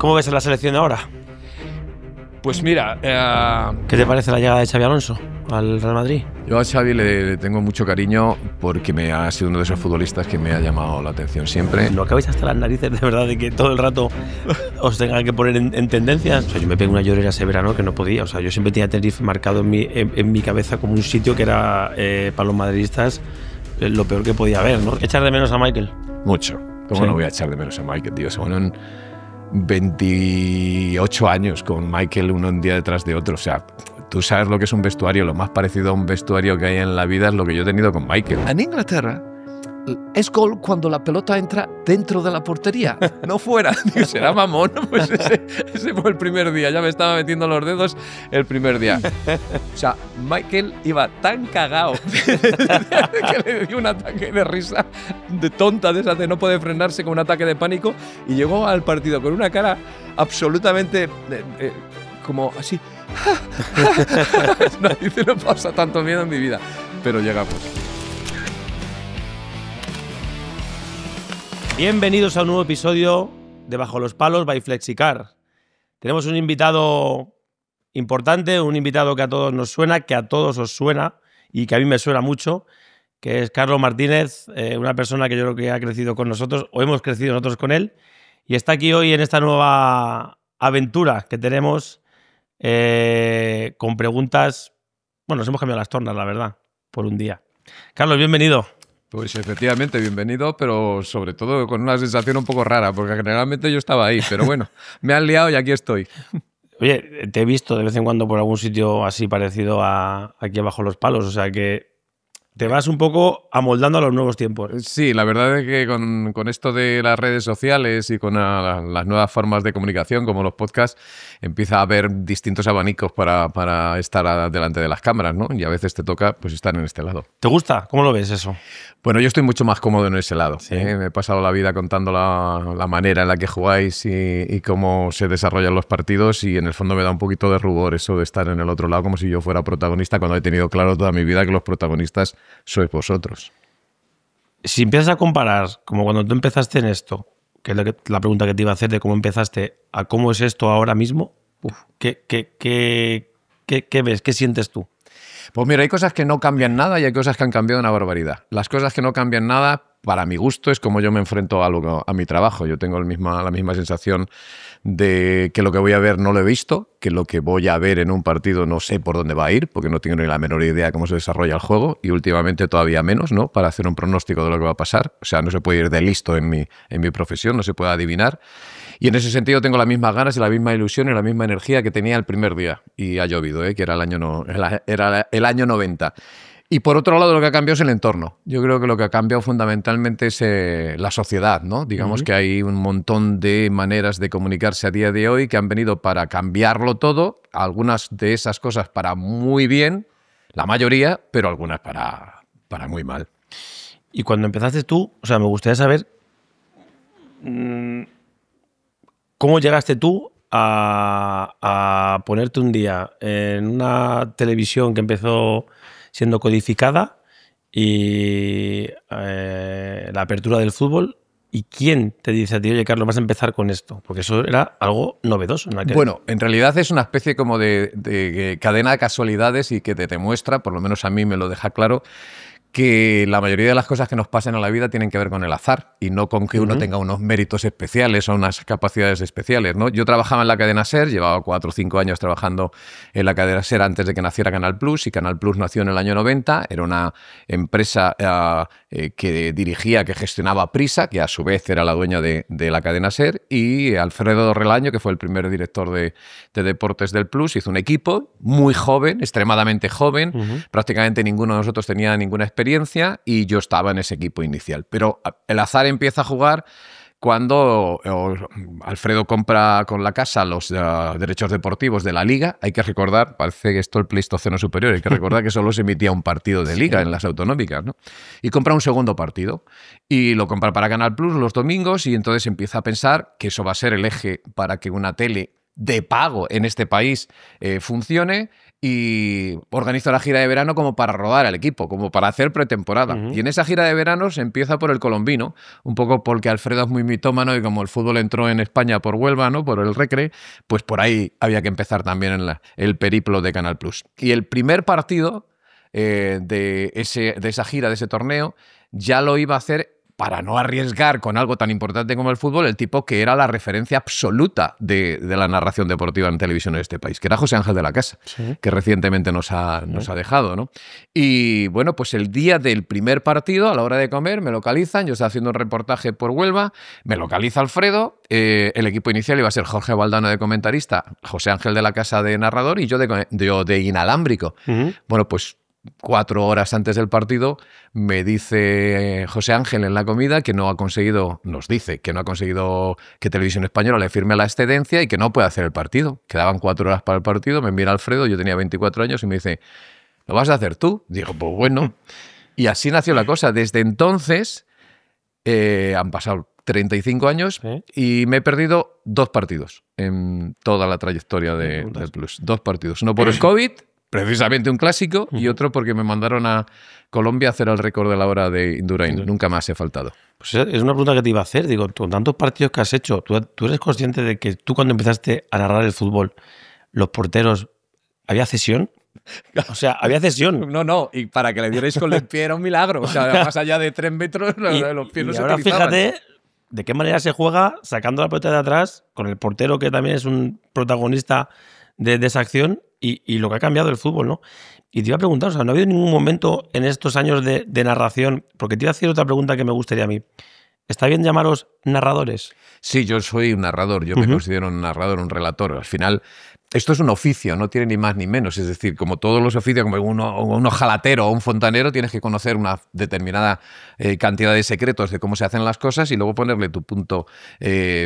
¿Cómo ves a la selección ahora? Pues mira, ¿Qué te parece la llegada de Xabi Alonso al Real Madrid? yo a Xavi le tengo mucho cariño porque ha sido uno de esos futbolistas que me ha llamado la atención siempre. ¿No acabáis hasta las narices de verdad de que todo el rato os tengan que poner en tendencias? O sea, yo me pegué una llorera ese verano que no podía. O sea, yo siempre tenía Tenerife marcado en mi cabeza como un sitio que era para los madridistas lo peor que podía haber, ¿no? Echar de menos a Michael. Mucho. ¿Cómo Sí. no voy a echar de menos a Michael, tío? Se fueron 28 años con Michael uno un día detrás de otro. O sea, tú sabes lo que es un vestuario. Lo más parecido a un vestuario que hay en la vida es lo que yo he tenido con Michael. En Inglaterra es gol cuando la pelota entra dentro de la portería, no fuera. Digo, será mamón. Pues ese fue el primer día. Ya me estaba metiendo los dedos el primer día. O sea, Michael iba tan cagao que le dio un ataque de risa de tonta, de esa de no poder frenarse, con un ataque de pánico, y llegó al partido con una cara absolutamente como así. Dice, no pasa tanto miedo en mi vida. Pero llegamos. Bienvenidos a un nuevo episodio de Bajo los Palos by Flexicar. Tenemos un invitado importante, un invitado que a todos nos suena, que a todos os suena y que a mí me suena mucho, que es Carlos Martínez, una persona que yo creo que ha crecido con nosotros, o hemos crecido nosotros con él, y está aquí hoy en esta nueva aventura que tenemos con preguntas. Bueno, nos hemos cambiado las tornas, la verdad, por un día. Carlos, bienvenido. Pues efectivamente, bienvenido, pero sobre todo con una sensación un poco rara, porque generalmente yo estaba ahí, pero bueno, me han liado y aquí estoy. Oye, te he visto de vez en cuando por algún sitio así parecido a aquí abajo los palos, o sea que te vas un poco amoldando a los nuevos tiempos. Sí, la verdad es que con esto de las redes sociales y con las nuevas formas de comunicación, como los podcasts, empieza a haber distintos abanicos para estar delante de las cámaras, ¿no? Y a veces te toca pues estar en este lado. ¿Te gusta? ¿Cómo lo ves eso? Bueno, yo estoy mucho más cómodo en ese lado. Sí. Me he pasado la vida contando la manera en la que jugáis y cómo se desarrollan los partidos, y en el fondo me da un poquito de rubor eso de estar en el otro lado como si yo fuera protagonista, cuando he tenido claro toda mi vida que los protagonistas sois vosotros. Si empiezas a comparar, como cuando tú empezaste en esto, que es la pregunta que te iba a hacer de cómo empezaste, a cómo es esto ahora mismo, ¿qué ves? ¿Qué sientes tú? Pues mira, hay cosas que no cambian nada y hay cosas que han cambiado una barbaridad. Las cosas que no cambian nada, para mi gusto, es como yo me enfrento a mi trabajo. Yo tengo la misma sensación de que lo que voy a ver no lo he visto, que lo que voy a ver en un partido no sé por dónde va a ir, porque no tengo ni la menor idea de cómo se desarrolla el juego, y últimamente todavía menos, ¿no? Para hacer un pronóstico de lo que va a pasar. O sea, no se puede ir de listo en mi profesión, no se puede adivinar. Y en ese sentido tengo las mismas ganas y la misma ilusión y la misma energía que tenía el primer día. Y ha llovido, que era el año 90. Y por otro lado, lo que ha cambiado es el entorno. Yo creo que lo que ha cambiado fundamentalmente es la sociedad, ¿no? Digamos que hay un montón de maneras de comunicarse a día de hoy que han venido para cambiarlo todo. Algunas de esas cosas para muy bien, la mayoría, pero algunas para muy mal. Y cuando empezaste tú, o sea, me gustaría saber cómo llegaste tú a ponerte un día en una televisión que empezó siendo codificada y la apertura del fútbol. ¿Y quién te dice a ti, oye, Carlos, vas a empezar con esto? Porque eso era algo novedoso. Bueno, en realidad es una especie como de cadena de casualidades y que te demuestra, por lo menos a mí me lo deja claro, que la mayoría de las cosas que nos pasan en la vida tienen que ver con el azar y no con que uno tenga unos méritos especiales o unas capacidades especiales, ¿no? Yo trabajaba en la cadena SER, llevaba 4 o 5 años trabajando en la cadena SER antes de que naciera Canal Plus, y Canal Plus nació en el año 90, era una empresa que dirigía, que gestionaba Prisa, que a su vez era la dueña de la cadena SER, y Alfredo Relaño, que fue el primer director de deportes del Plus, hizo un equipo muy joven, extremadamente joven, prácticamente ninguno de nosotros tenía ninguna experiencia, y yo estaba en ese equipo inicial. Pero el azar empieza a jugar cuando Alfredo compra con la casa los derechos deportivos de la Liga. Hay que recordar, parece que esto es el Pleistoceno superior, hay que recordar que solo se emitía un partido de Liga en las autonómicas, ¿no? Y compra un segundo partido y lo compra para Canal Plus los domingos, y entonces empieza a pensar que eso va a ser el eje para que una tele de pago en este país funcione, y organizo la gira de verano como para rodar al equipo, como para hacer pretemporada. Y en esa gira de verano se empieza por el colombino, un poco porque Alfredo es muy mitómano y como el fútbol entró en España por Huelva, ¿no? Por el Recre, pues por ahí había que empezar también en el periplo de Canal Plus. Y el primer partido de esa gira, de ese torneo, ya lo iba a hacer para no arriesgar con algo tan importante como el fútbol, el tipo que era la referencia absoluta de la narración deportiva en televisión en este país, que era José Ángel de la Casa, que recientemente nos ha dejado, ¿no? Y bueno, pues el día del primer partido, a la hora de comer, me localizan, yo estaba haciendo un reportaje por Huelva, me localiza Alfredo, el equipo inicial iba a ser Jorge Valdano de comentarista, José Ángel de la Casa de narrador y yo de inalámbrico. Bueno, pues 4 horas antes del partido me dice José Ángel en la comida que no ha conseguido, nos dice que no ha conseguido que Televisión Española le firme la excedencia y que no puede hacer el partido. Quedaban 4 horas para el partido, me mira Alfredo, yo tenía 24 años y me dice, ¿lo vas a hacer tú? Digo, pues bueno. Y así nació la cosa. Desde entonces han pasado 35 años y me he perdido 2 partidos en toda la trayectoria del Plus. 2 partidos. Uno por el COVID, precisamente un clásico, y otro porque me mandaron a Colombia a hacer el récord de la hora de Indurain. Nunca más he faltado. Pues es una pregunta que te iba a hacer. Digo, con tantos partidos que has hecho, ¿tú eres consciente de que tú cuando empezaste a narrar el fútbol, los porteros, había cesión? O sea, había cesión. No, y para que le dierais con el pie era un milagro. O sea, más allá de 3 metros, los pies no se ahora utilizaban. Fíjate de qué manera se juega sacando la pelota de atrás, con el portero que también es un protagonista de esa acción, y lo que ha cambiado el fútbol, ¿no? Y te iba a preguntar, o sea, ¿no ha habido ningún momento en estos años de narración? Porque te iba a hacer otra pregunta que me gustaría a mí. ¿Está bien llamaros narradores? Sí, yo soy un narrador, yo me considero un narrador, un relator. Al final, esto es un oficio, no tiene ni más ni menos. Es decir, como todos los oficios, como un ojalatero o un fontanero, tienes que conocer una determinada cantidad de secretos de cómo se hacen las cosas y luego ponerle tu punto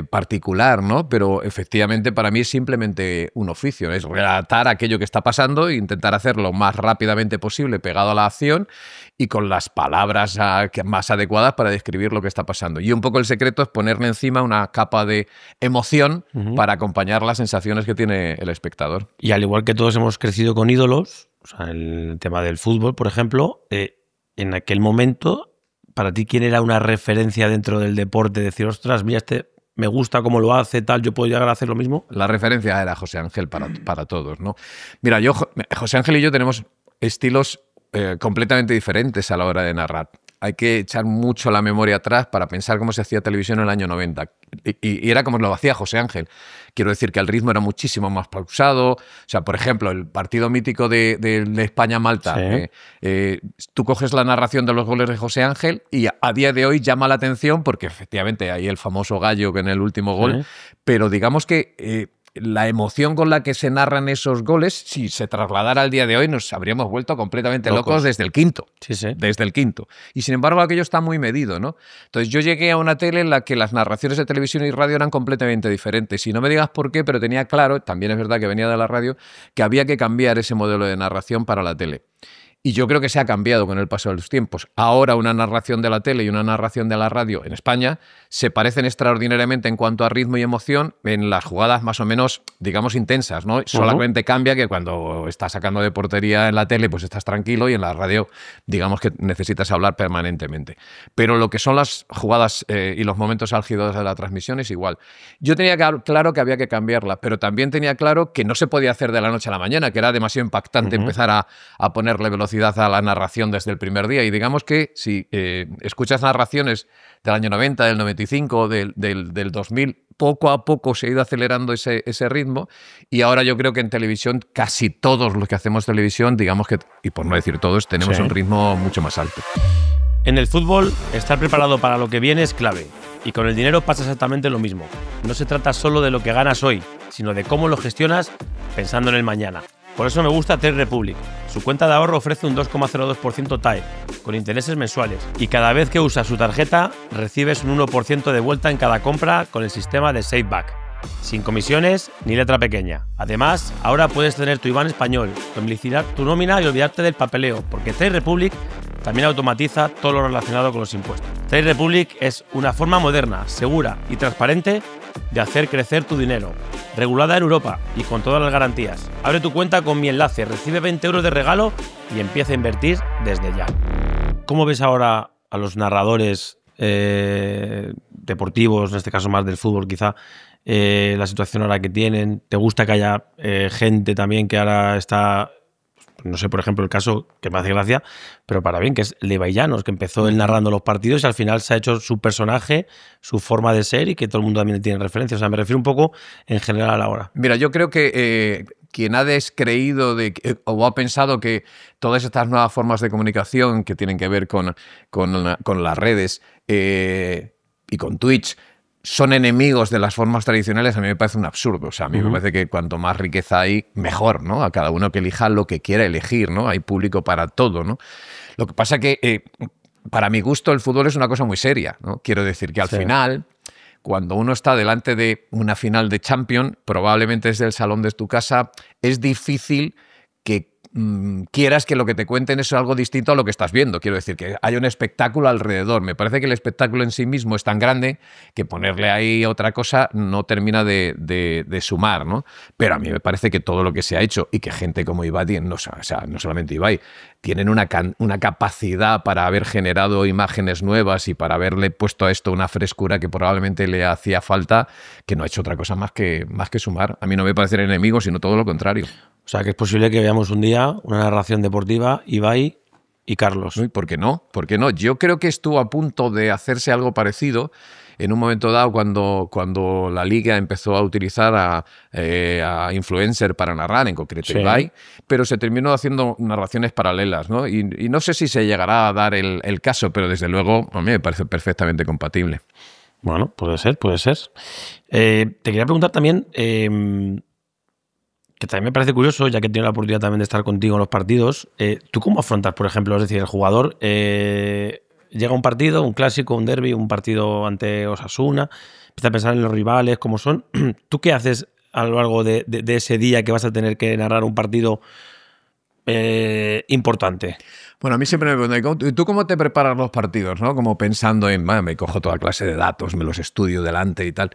particular, ¿no? Pero efectivamente para mí es simplemente un oficio, es relatar aquello que está pasando e intentar hacerlo lo más rápidamente posible, pegado a la acción y con las palabras más adecuadas para describir lo que está pasando. Y un poco el secreto es ponerle encima una capa de emoción para acompañar las sensaciones que tiene el espectador. Y al igual que todos hemos crecido con ídolos, o sea, el tema del fútbol, por ejemplo, en aquel momento, para ti, ¿quién era una referencia dentro del deporte? Decir, ostras, mira, me gusta cómo lo hace, tal, yo puedo llegar a hacer lo mismo. La referencia era José Ángel para todos, ¿no? Mira, José Ángel y yo tenemos estilos completamente diferentes a la hora de narrar. Hay que echar mucho la memoria atrás para pensar cómo se hacía televisión en el año 90. Y era como lo hacía José Ángel. Quiero decir que el ritmo era muchísimo más pausado. O sea, por ejemplo, el partido mítico de España-Malta. Tú coges la narración de los goles de José Ángel y a día de hoy llama la atención porque efectivamente hay el famoso gallo que en el último gol. Pero digamos que la emoción con la que se narran esos goles, si se trasladara al día de hoy, nos habríamos vuelto completamente locos desde el quinto. Desde el quinto. Y sin embargo, aquello está muy medido, ¿no? Entonces yo llegué a una tele en la que las narraciones de televisión y radio eran completamente diferentes. Y no me digas por qué, pero tenía claro, también es verdad que venía de la radio, que había que cambiar ese modelo de narración para la tele. Y yo creo que se ha cambiado con el paso de los tiempos. Ahora una narración de la tele y una narración de la radio en España se parecen extraordinariamente en cuanto a ritmo y emoción en las jugadas más o menos, digamos, intensas, ¿no? Solamente cambia que cuando estás sacando de portería en la tele, pues estás tranquilo y en la radio, digamos que necesitas hablar permanentemente. Pero lo que son las jugadas y los momentos álgidos de la transmisión es igual. Yo tenía claro que había que cambiarla, pero también tenía claro que no se podía hacer de la noche a la mañana, que era demasiado impactante empezar a ponerle velocidad a la narración desde el primer día. Y digamos que si escuchas narraciones del año 90, del 95, del 2000, poco a poco se ha ido acelerando ese ritmo y ahora yo creo que en televisión casi todos los que hacemos televisión, digamos que, y por no decir todos, tenemos un ritmo mucho más alto. En el fútbol, estar preparado para lo que viene es clave. Y con el dinero pasa exactamente lo mismo. No se trata solo de lo que ganas hoy, sino de cómo lo gestionas pensando en el mañana. Por eso me gusta Trade Republic. Su cuenta de ahorro ofrece un 2,02% TAE, con intereses mensuales. Y cada vez que usas su tarjeta, recibes un 1% de vuelta en cada compra con el sistema de SafeBack. Sin comisiones ni letra pequeña. Además, ahora puedes tener tu IBAN español, domiciliar tu nómina y olvidarte del papeleo, porque Trade Republic también automatiza todo lo relacionado con los impuestos. Trade Republic es una forma moderna, segura y transparente de hacer crecer tu dinero. Regulada en Europa y con todas las garantías. Abre tu cuenta con mi enlace, recibe 20 euros de regalo y empieza a invertir desde ya. ¿Cómo ves ahora a los narradores deportivos, en este caso más del fútbol quizá, la situación ahora que tienen? ¿Te gusta que haya gente también que ahora está, no sé, por ejemplo, el caso que me hace gracia, pero para bien, que es el de Ibai Llanos, que empezó él narrando los partidos y al final se ha hecho su personaje, su forma de ser y que todo el mundo también tiene referencia? O sea, me refiero un poco en general ahora. Mira, yo creo que quien ha descreído o ha pensado que todas estas nuevas formas de comunicación que tienen que ver con las redes y con Twitch son enemigos de las formas tradicionales, a mí me parece un absurdo. O sea, a mí me parece que cuanto más riqueza hay, mejor, ¿no? A cada uno que elija lo que quiera elegir, ¿no? Hay público para todo, ¿no? Lo que pasa que, para mi gusto, el fútbol es una cosa muy seria, ¿no? Quiero decir que al final, cuando uno está delante de una final de Champions, probablemente desde el salón de tu casa, es difícil que quieras que lo que te cuenten es algo distinto a lo que estás viendo. Quiero decir, que hay un espectáculo alrededor. Me parece que el espectáculo en sí mismo es tan grande que ponerle ahí otra cosa no termina de sumar, ¿no? Pero a mí me parece que todo lo que se ha hecho y que gente como Ibai, no solamente Ibai, tienen una capacidad para haber generado imágenes nuevas y para haberle puesto a esto una frescura que probablemente le hacía falta, que no ha hecho otra cosa más que sumar. A mí no me parecen enemigos, sino todo lo contrario. O sea, que es posible que veamos un día una narración deportiva, Ibai y Carlos. ¿Y por qué no? ¿Por qué no? Yo creo que estuvo a punto de hacerse algo parecido en un momento dado cuando la Liga empezó a utilizar a influencer para narrar, en concreto Ibai, pero se terminó haciendo narraciones paralelas, ¿no? Y no sé si se llegará a dar el caso, pero desde luego a mí me parece perfectamente compatible. Bueno, puede ser, puede ser. Te quería preguntar también, que también me parece curioso, ya que he tenido la oportunidad también de estar contigo en los partidos, ¿tú cómo afrontas, por ejemplo, es decir, el jugador llega a un partido, un clásico, un derbi, un partido ante Osasuna, empieza a pensar en los rivales, cómo son? ¿Tú qué haces a lo largo de ese día que vas a tener que narrar un partido importante? Bueno, a mí siempre me preguntan, ¿tú cómo te preparas los partidos, ¿no? Como pensando en, me cojo toda clase de datos, me los estudio delante y tal.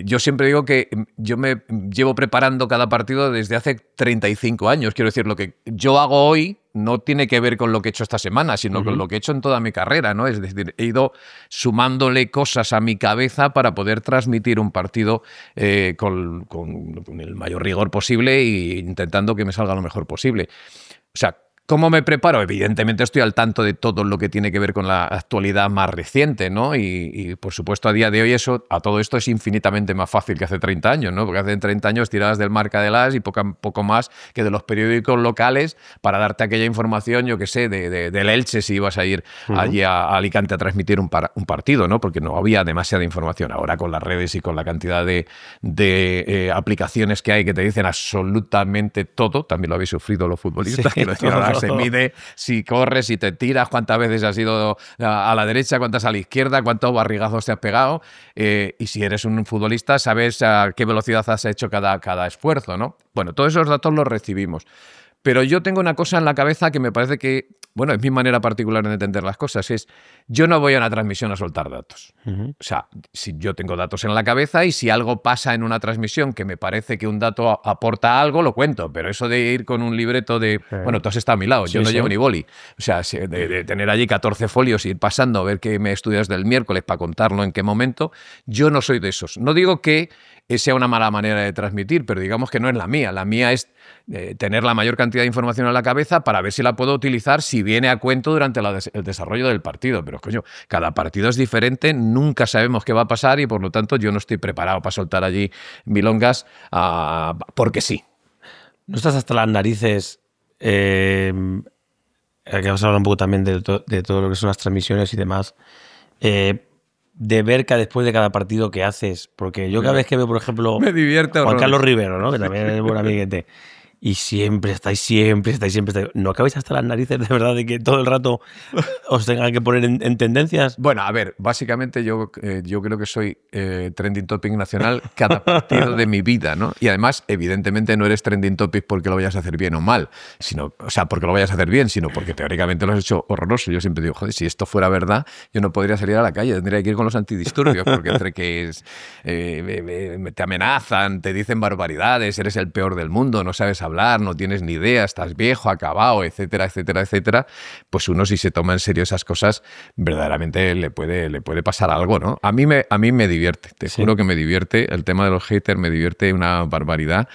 Yo siempre digo que yo me llevo preparando cada partido desde hace 35 años. Quiero decir, lo que yo hago hoy no tiene que ver con lo que he hecho esta semana, sino con lo que he hecho en toda mi carrera, ¿no? Es decir, he ido sumándole cosas a mi cabeza para poder transmitir un partido con el mayor rigor posible e intentando que me salga lo mejor posible. O sea, ¿cómo me preparo? Evidentemente estoy al tanto de todo lo que tiene que ver con la actualidad más reciente, ¿no? Y por supuesto, a día de hoy a todo esto es infinitamente más fácil que hace 30 años, ¿no? Porque hace 30 años tirabas del Marca de Las y poco más que de los periódicos locales para darte aquella información, yo qué sé, del Elche si ibas a ir allí a Alicante a transmitir un partido, ¿no? Porque no había demasiada información. Ahora con las redes y con la cantidad de aplicaciones que hay que te dicen absolutamente todo, también lo habéis sufrido los futbolistas, quiero decir, ahora se mide si corres, si te tiras, cuántas veces has ido a la derecha, cuántas a la izquierda, cuántos barrigazos te has pegado. Y si eres un futbolista, sabes a qué velocidad has hecho cada esfuerzo, ¿no? Bueno, todos esos datos los recibimos. Pero yo tengo una cosa en la cabeza que me parece que, bueno, es mi manera particular de entender las cosas, es yo no voy a una transmisión a soltar datos. O sea, si yo tengo datos en la cabeza y si algo pasa en una transmisión que me parece que un dato aporta algo, lo cuento. Pero eso de ir con un libreto de, bueno, tú has estado a mi lado, yo no llevo ni boli. O sea, de tener allí 14 folios y ir pasando a ver qué me estudias del miércoles para contarlo en qué momento, yo no soy de esos. No digo que sea una mala manera de transmitir, pero digamos que no es la mía. La mía es tener la mayor cantidad de información en la cabeza para ver si la puedo utilizar si viene a cuento durante el desarrollo del partido. Pero, coño, cada partido es diferente, nunca sabemos qué va a pasar y, por lo tanto, yo no estoy preparado para soltar allí milongas porque sí. ¿No estás hasta las narices? Que vamos a hablar un poco también de todo lo que son las transmisiones y demás. De ver que después de cada partido que haces, porque yo cada vez que veo, por ejemplo, me divierte Juan Carlos Rivero, ¿no? Que también es buen amiguete, y siempre estáis. ¿No acabáis hasta las narices de verdad de que todo el rato os tengan que poner en tendencias? Bueno, a ver, básicamente yo creo que soy trending topic nacional cada partido de mi vida, ¿no? Y además, evidentemente, no eres trending topic porque lo vayas a hacer bien o mal, porque lo vayas a hacer bien, sino porque teóricamente lo has hecho horroroso. Yo siempre digo, joder, si esto fuera verdad, yo no podría salir a la calle, tendría que ir con los antidisturbios, porque entre que te amenazan, te dicen barbaridades, eres el peor del mundo, no sabes hablar, no tienes ni idea, estás viejo, acabado, etcétera, etcétera, etcétera, pues uno, si se toma en serio esas cosas, verdaderamente le puede pasar algo, ¿no? A mí me divierte, te juro que me divierte. El tema de los haters me divierte una barbaridad.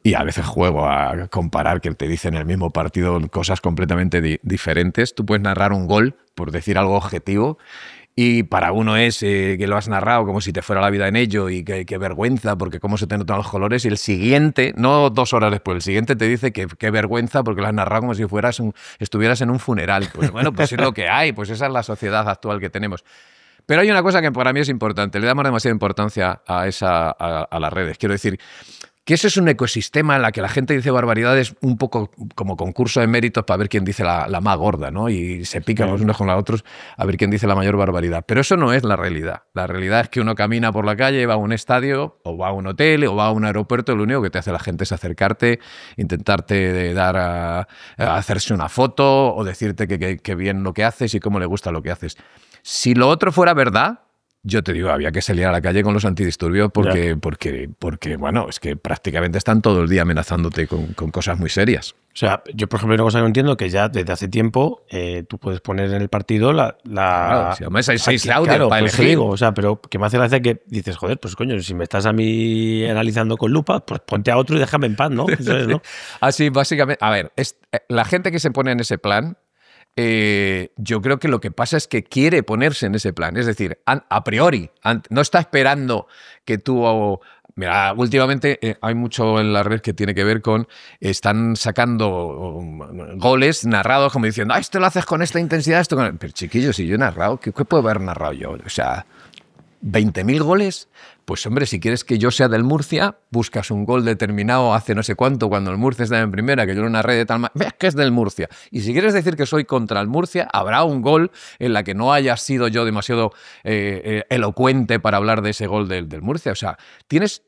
Y a veces juego a comparar que te dicen en el mismo partido cosas completamente diferentes. Tú puedes narrar un gol, por decir algo objetivo, y para uno es que lo has narrado como si te fuera la vida en ello y qué vergüenza, porque cómo se te notan los colores, y el siguiente, no 2 horas después, el siguiente te dice que qué vergüenza porque lo has narrado como si estuvieras en un funeral. Pues bueno, pues es lo que hay, pues esa es la sociedad actual que tenemos. Pero hay una cosa que para mí es importante, le damos demasiada importancia a las redes. Quiero decir, que eso es un ecosistema en la que la gente dice barbaridades un poco como concurso de méritos para ver quién dice la más gorda, ¿no? Y se pican los unos con los otros a ver quién dice la mayor barbaridad. Pero eso no es la realidad. La realidad es que uno camina por la calle, va a un estadio, o va a un hotel, o va a un aeropuerto, y lo único que te hace la gente es acercarte, intentarte dar a hacerse una foto o decirte que bien lo que haces y cómo le gusta lo que haces. Si lo otro fuera verdad, yo te digo, había que salir a la calle con los antidisturbios porque bueno, es que prácticamente están todo el día amenazándote con cosas muy serias. O sea, yo, por ejemplo, una cosa que no entiendo, que ya desde hace tiempo tú puedes poner en el partido Claro, si además hay 6 audios claro, para pues elegir. digo, o sea, pero que me hace gracia que dices, joder, pues coño, si me estás a mí analizando con lupa, pues ponte a otro y déjame en paz, ¿no? Entonces, ¿no? Así, básicamente, a ver, la gente que se pone en ese plan, yo creo que lo que pasa es que quiere ponerse en ese plan. Es decir, a priori, no está esperando que tú... Mira, últimamente hay mucho en la red que tiene que ver con... Están sacando goles narrados como diciendo, esto lo haces con esta intensidad, esto con... Pero chiquillos, si yo he narrado, ¿qué puedo haber narrado yo? O sea... 20.000 goles, pues hombre, si quieres que yo sea del Murcia, buscas un gol determinado hace no sé cuánto, cuando el Murcia estaba en primera, que yo lo narré de tal manera, ves que es del Murcia. Y si quieres decir que soy contra el Murcia, habrá un gol en la que no haya sido yo demasiado elocuente para hablar de ese gol del Murcia. O sea, tienes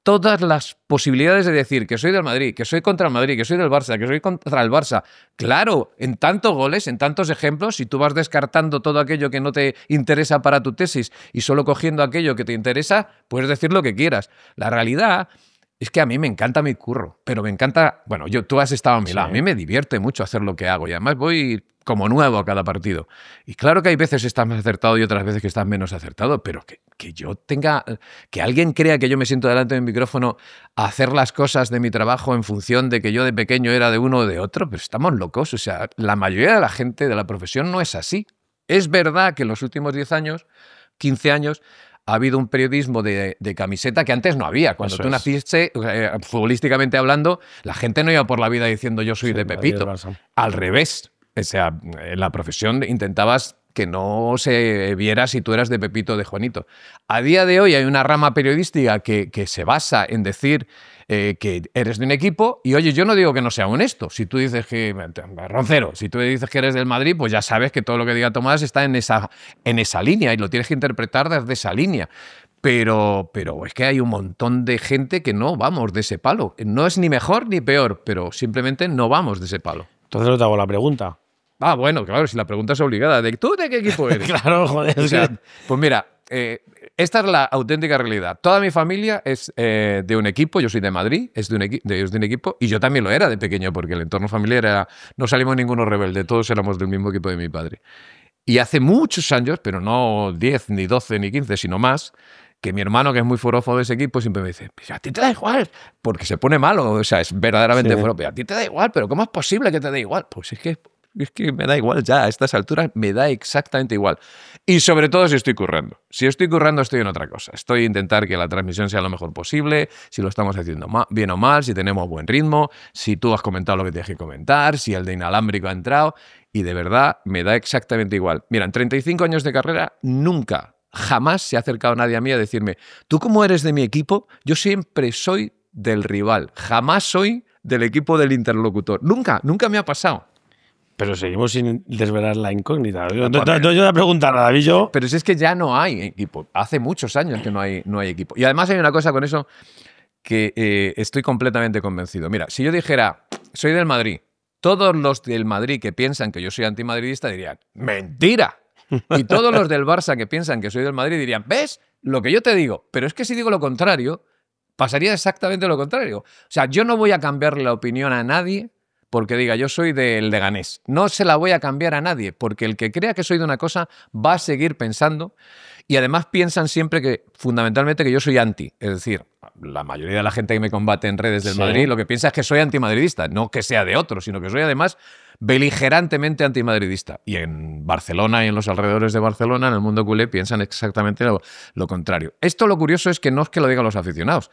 todas las posibilidades de decir que soy del Madrid, que soy contra el Madrid, que soy del Barça, que soy contra el Barça. Claro, en tantos goles, en tantos ejemplos, si tú vas descartando todo aquello que no te interesa para tu tesis y solo cogiendo aquello que te interesa, puedes decir lo que quieras. La realidad es que a mí me encanta mi curro, pero me encanta... Bueno, tú has estado a mi lado, a mí me divierte mucho hacer lo que hago y además voy como nuevo a cada partido. Y claro que hay veces estás más acertado y otras veces que estás menos acertado, pero que yo tenga... Que alguien crea que yo me siento delante del micrófono a hacer las cosas de mi trabajo en función de que yo de pequeño era de uno o de otro, pero estamos locos. O sea, la mayoría de la gente de la profesión no es así. Es verdad que en los últimos 10 años, 15 años... ha habido un periodismo de camiseta que antes no había. Cuando tú naciste, futbolísticamente hablando, la gente no iba por la vida diciendo yo soy de Pepito. Al revés. O sea, en la profesión intentabas que no se viera si tú eras de Pepito o de Juanito. A día de hoy hay una rama periodística que se basa en decir que eres de un equipo y, oye, yo no digo que no sea honesto. Si tú dices que... Roncero, si tú dices que eres del Madrid, pues ya sabes que todo lo que diga Tomás está en esa línea y lo tienes que interpretar desde esa línea. Pero es que hay un montón de gente que no vamos de ese palo. No es ni mejor ni peor, pero simplemente no vamos de ese palo. Entonces no te hago la pregunta. Bueno, claro, si la pregunta es obligada. ¿Tú de qué equipo eres? Claro, joder. O sea, pues mira, esta es la auténtica realidad. Toda mi familia es de un equipo, yo soy de Madrid, es de un equipo, y yo también lo era de pequeño, porque el entorno familiar era... No salimos ninguno rebelde, todos éramos del mismo equipo de mi padre. Y hace muchos años, pero no 10, ni 12, ni 15, sino más, que mi hermano, que es muy forofo de ese equipo, siempre me dice, a ti te da igual, porque se pone malo, o sea, es verdaderamente forofo. A ti te da igual, pero ¿cómo es posible que te dé igual? Pues es que me da igual ya, a estas alturas me da exactamente igual. Y sobre todo si estoy currando. Si estoy currando, estoy en otra cosa. Estoy a intentar que la transmisión sea lo mejor posible, si lo estamos haciendo bien o mal, si tenemos buen ritmo, si tú has comentado lo que tienes que comentar, si el de inalámbrico ha entrado, y de verdad me da exactamente igual. Mira, en 35 años de carrera, jamás se ha acercado nadie a mí a decirme, tú como eres de mi equipo, yo siempre soy del rival, jamás soy del equipo del interlocutor. Nunca me ha pasado. Pero seguimos sin desvelar la incógnita. Yo no voy a preguntar nada, David. Pero si es que ya no hay equipo. Hace muchos años que no hay equipo. Y además hay una cosa con eso que estoy completamente convencido. Mira, si yo dijera, soy del Madrid, todos los del Madrid que piensan que yo soy antimadridista dirían, ¡mentira! Y todos los del Barça que piensan que soy del Madrid dirían, ¿ves lo que yo te digo? Pero es que si digo lo contrario, pasaría exactamente lo contrario. O sea, yo no voy a cambiarle la opinión a nadie porque diga yo soy del Leganés. No se la voy a cambiar a nadie, porque el que crea que soy de una cosa va a seguir pensando y además piensan siempre que, fundamentalmente, que yo soy anti. Es decir, la mayoría de la gente que me combate en redes del Madrid lo que piensa es que soy antimadridista, no que sea de otro, sino que soy además beligerantemente antimadridista. Y en Barcelona y en los alrededores de Barcelona, en el mundo culé, piensan exactamente lo contrario. Esto lo curioso es que no es que lo digan los aficionados.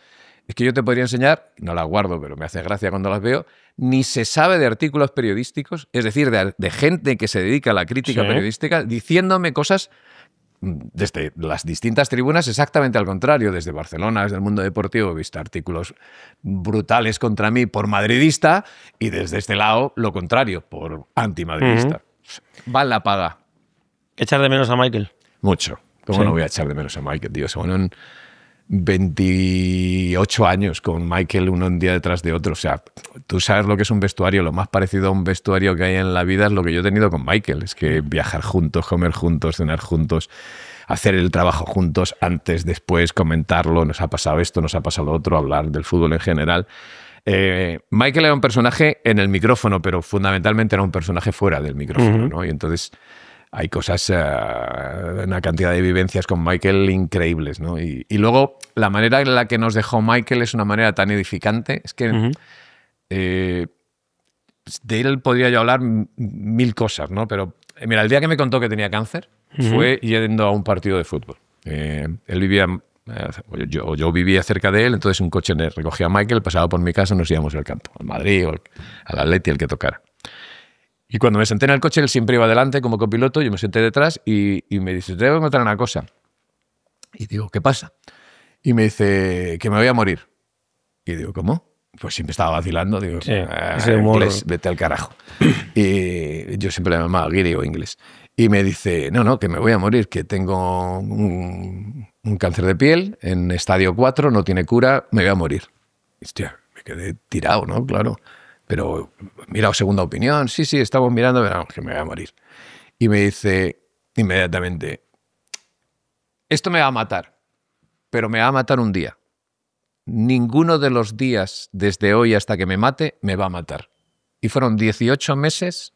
Es que yo te podría enseñar, no las guardo, pero me hace gracia cuando las veo, ni se sabe de artículos periodísticos, es decir, de gente que se dedica a la crítica periodística, diciéndome cosas desde las distintas tribunas exactamente al contrario. Desde Barcelona, desde el mundo deportivo, he visto artículos brutales contra mí por madridista y desde este lado lo contrario, por antimadridista. Va en la paga. ¿Echar de menos a Michael? Mucho. ¿Cómo no voy a echar de menos a Michael, tío? Son 28 años con Michael, uno un día detrás de otro. O sea, tú sabes lo que es un vestuario. Lo más parecido a un vestuario que hay en la vida es lo que yo he tenido con Michael. Es que viajar juntos, comer juntos, cenar juntos, hacer el trabajo juntos, antes, después, comentarlo, nos ha pasado esto, nos ha pasado lo otro, hablar del fútbol en general. Michael era un personaje en el micrófono, pero fundamentalmente era un personaje fuera del micrófono, ¿no? Y entonces hay cosas, una cantidad de vivencias con Michael increíbles, ¿no? Y luego la manera en la que nos dejó Michael es una manera tan edificante. Es que de él podría yo hablar mil cosas, ¿no? Pero mira, el día que me contó que tenía cáncer fue yendo a un partido de fútbol. Él vivía, yo vivía cerca de él, entonces un coche recogía a Michael, pasaba por mi casa, nos íbamos al campo, al Madrid o al Atleti, el que tocara. Y cuando me senté en el coche, él siempre iba adelante como copiloto, yo me senté detrás y me dice, te voy a contar una cosa. Y digo, ¿qué pasa? Y me dice, que me voy a morir. Y digo, ¿cómo? Pues siempre estaba vacilando. Digo, inglés, vete al carajo. Y yo siempre le llamaba guiri o inglés. Y me dice, no, que me voy a morir, que tengo un cáncer de piel en estadio 4, no tiene cura, me voy a morir. Y, hostia, me quedé tirado, ¿no? Claro. Pero mira, segunda opinión, sí, estamos mirando, pero que me voy a morir. Y me dice inmediatamente, esto me va a matar, pero me va a matar un día. Ninguno de los días desde hoy hasta que me mate me va a matar. Y fueron 18 meses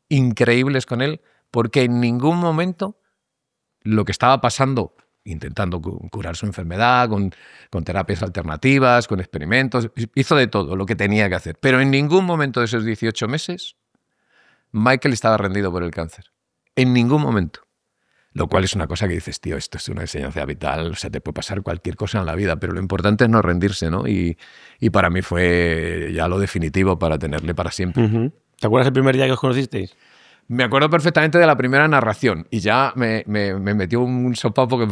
increíbles con él, porque en ningún momento lo que estaba pasando, intentando curar su enfermedad, con terapias alternativas, con experimentos, hizo de todo lo que tenía que hacer. Pero en ningún momento de esos 18 meses, Michael estaba rendido por el cáncer. En ningún momento. Lo cual es una cosa que dices, tío, esto es una enseñanza vital, o sea, te puede pasar cualquier cosa en la vida, pero lo importante es no rendirse, ¿no? Y para mí fue ya lo definitivo para tenerle para siempre. ¿Te acuerdas el primer día que os conocisteis? Me acuerdo perfectamente de la primera narración y ya me metió un sopapo que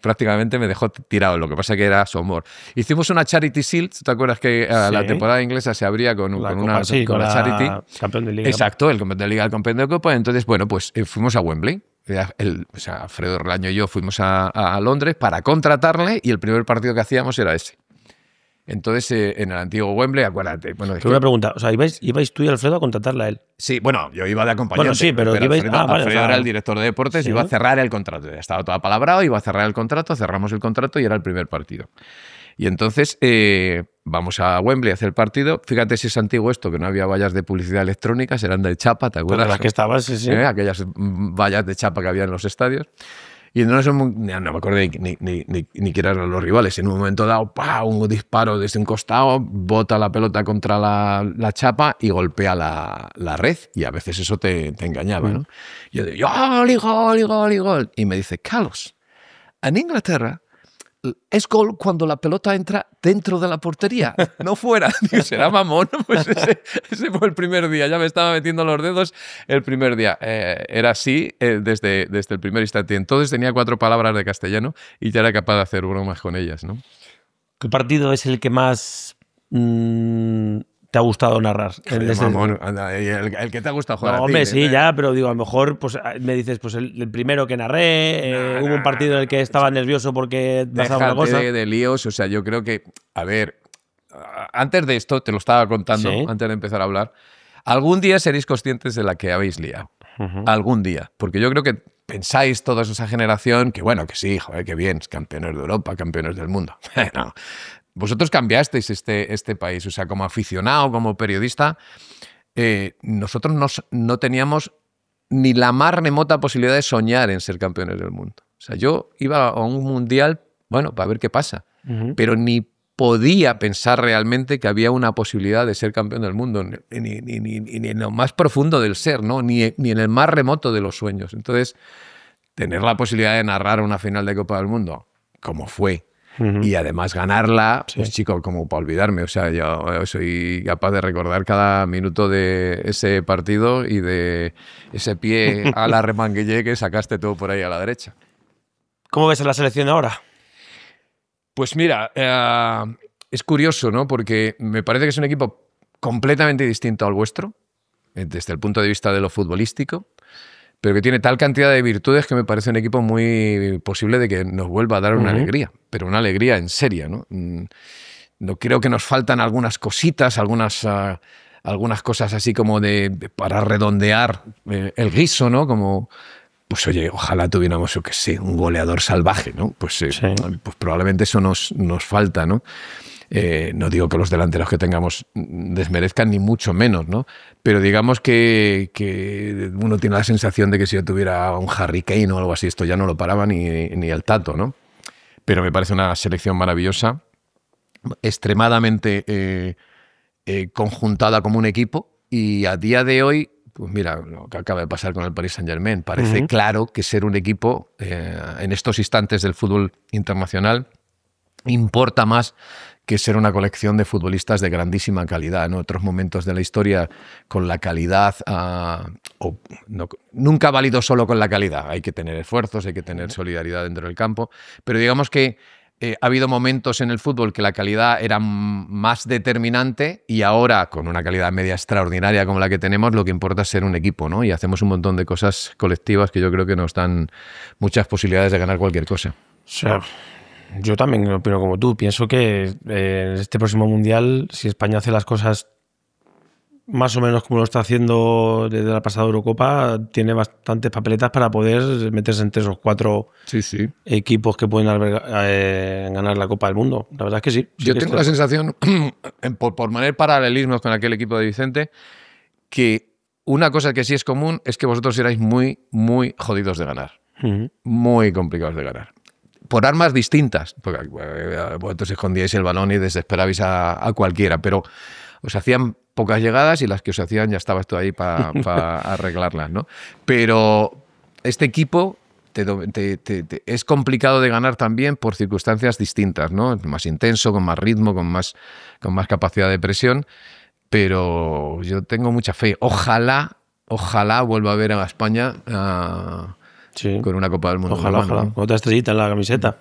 prácticamente me dejó tirado. Lo que pasa que era su humor. Hicimos una Charity Shield, ¿te acuerdas que la temporada inglesa se abría con la Charity? Campeón de Liga. Exacto, el campeón de Liga, el campeón de Copa. Entonces, bueno, pues fuimos a Wembley. Alfredo Relaño y yo fuimos a Londres para contratarle y el primer partido que hacíamos era ese. Entonces, en el antiguo Wembley, acuérdate. Bueno, una pregunta, o sea, ¿ibais tú y Alfredo a contratarle a él? Sí, bueno, yo iba de acompañante. Bueno, sí, pero Alfredo era el director de deportes, iba a cerrar el contrato. Ya estaba todo apalabrado, iba a cerrar el contrato, cerramos el contrato y era el primer partido. Y entonces vamos a Wembley a hacer el partido. Fíjate si es antiguo esto, que no había vallas de publicidad electrónicas, eran de chapa, ¿te acuerdas? Las que estabas, sí. Aquellas vallas de chapa que había en los estadios. Y no me acuerdo ni quién eran los rivales. En un momento dado, ¡pah!, un disparo desde un costado, bota la pelota contra la chapa y golpea la red. Y a veces eso te engañaba, ¿no? Y yo digo, gol. Y me dice, Carlos, en Inglaterra es gol cuando la pelota entra dentro de la portería, no fuera. Digo, será mamón. Pues ese fue el primer día. Ya me estaba metiendo los dedos el primer día. Era así desde el primer instante. Entonces tenía 4 palabras de castellano y ya era capaz de hacer bromas con ellas, ¿no? ¿Qué partido es el que más te te ha gustado narrar? Mamón, anda, el que te ha gustado jugar No, a ti. hombre, sí, ya, pero digo, a lo mejor pues, me dices, pues el primero que narré, hubo un partido en el que estaba nervioso porque pasaba una cosa. De líos, o sea, yo creo que, a ver, antes de esto, te lo estaba contando, Sí. antes de empezar a hablar, algún día seréis conscientes de la que habéis liado. Algún día. Porque yo creo que pensáis toda esa generación que, bueno, que sí, joder, que bien, campeones de Europa, campeones del mundo. No. Vosotros cambiasteis este país, o sea, como aficionado, como periodista, nosotros no teníamos ni la más remota posibilidad de soñar en ser campeones del mundo. O sea, yo iba a un mundial, bueno, para ver qué pasa, pero ni podía pensar realmente que había una posibilidad de ser campeón del mundo, ni en lo más profundo del ser, ¿no? Ni en el más remoto de los sueños. Entonces, tener la posibilidad de narrar una final de Copa del Mundo, como fue, y además ganarla, pues chico, como para olvidarme. O sea, yo soy capaz de recordar cada minuto de ese partido y de ese pie a la remanguillé que sacaste todo por ahí a la derecha. ¿Cómo ves a la selección ahora? Pues mira, es curioso, ¿no? Porque me parece que es un equipo completamente distinto al vuestro, desde el punto de vista de lo futbolístico, pero que tiene tal cantidad de virtudes que me parece un equipo muy posible de que nos vuelva a dar una alegría, pero una alegría en serio, ¿no? No creo que nos faltan algunas cositas, algunas cosas así como para redondear el guiso, ¿no? Como, pues oye, ojalá tuviéramos, yo qué sé, un goleador salvaje, ¿no? Pues probablemente eso nos falta, ¿no? No digo que los delanteros que tengamos desmerezcan, ni mucho menos, ¿no? Pero digamos que uno tiene la sensación de que si yo tuviera un Harry Kane o algo así, esto ya no lo paraba ni el Tato, ¿no? Pero me parece una selección maravillosa, extremadamente conjuntada como un equipo, y a día de hoy, pues mira, lo que acaba de pasar con el Paris Saint-Germain, parece claro que ser un equipo en estos instantes del fútbol internacional importa más que ser una colección de futbolistas de grandísima calidad. En otros momentos de la historia, con la calidad, nunca ha valido solo con la calidad. Hay que tener esfuerzos, hay que tener solidaridad dentro del campo, pero digamos que ha habido momentos en el fútbol que la calidad era más determinante, y ahora, con una calidad media extraordinaria como la que tenemos, lo que importa es ser un equipo, ¿no? Y hacemos un montón de cosas colectivas que yo creo que nos dan muchas posibilidades de ganar cualquier cosa. O sea, yo también opino como tú. Pienso que en este próximo Mundial, si España hace las cosas más o menos como lo está haciendo desde la pasada Eurocopa, tiene bastantes papeletas para poder meterse entre esos 4 equipos que pueden ganar la Copa del Mundo. La verdad es que sí. Yo tengo la sensación, por poner paralelismos con aquel equipo de Vicente, que una cosa que sí es común es que vosotros erais muy, muy jodidos de ganar. Muy complicados de ganar. Por armas distintas, porque vosotros escondíais el balón y desesperabais a cualquiera, pero os hacían pocas llegadas y las que os hacían ya estabas tú ahí para arreglarlas, ¿no? Pero este equipo es complicado de ganar también por circunstancias distintas, ¿no? Más intenso, con más ritmo, con más capacidad de presión, pero yo tengo mucha fe. Ojalá vuelva a ver a España con una Copa del Mundo. Ojalá. Con otra estrellita en la camiseta.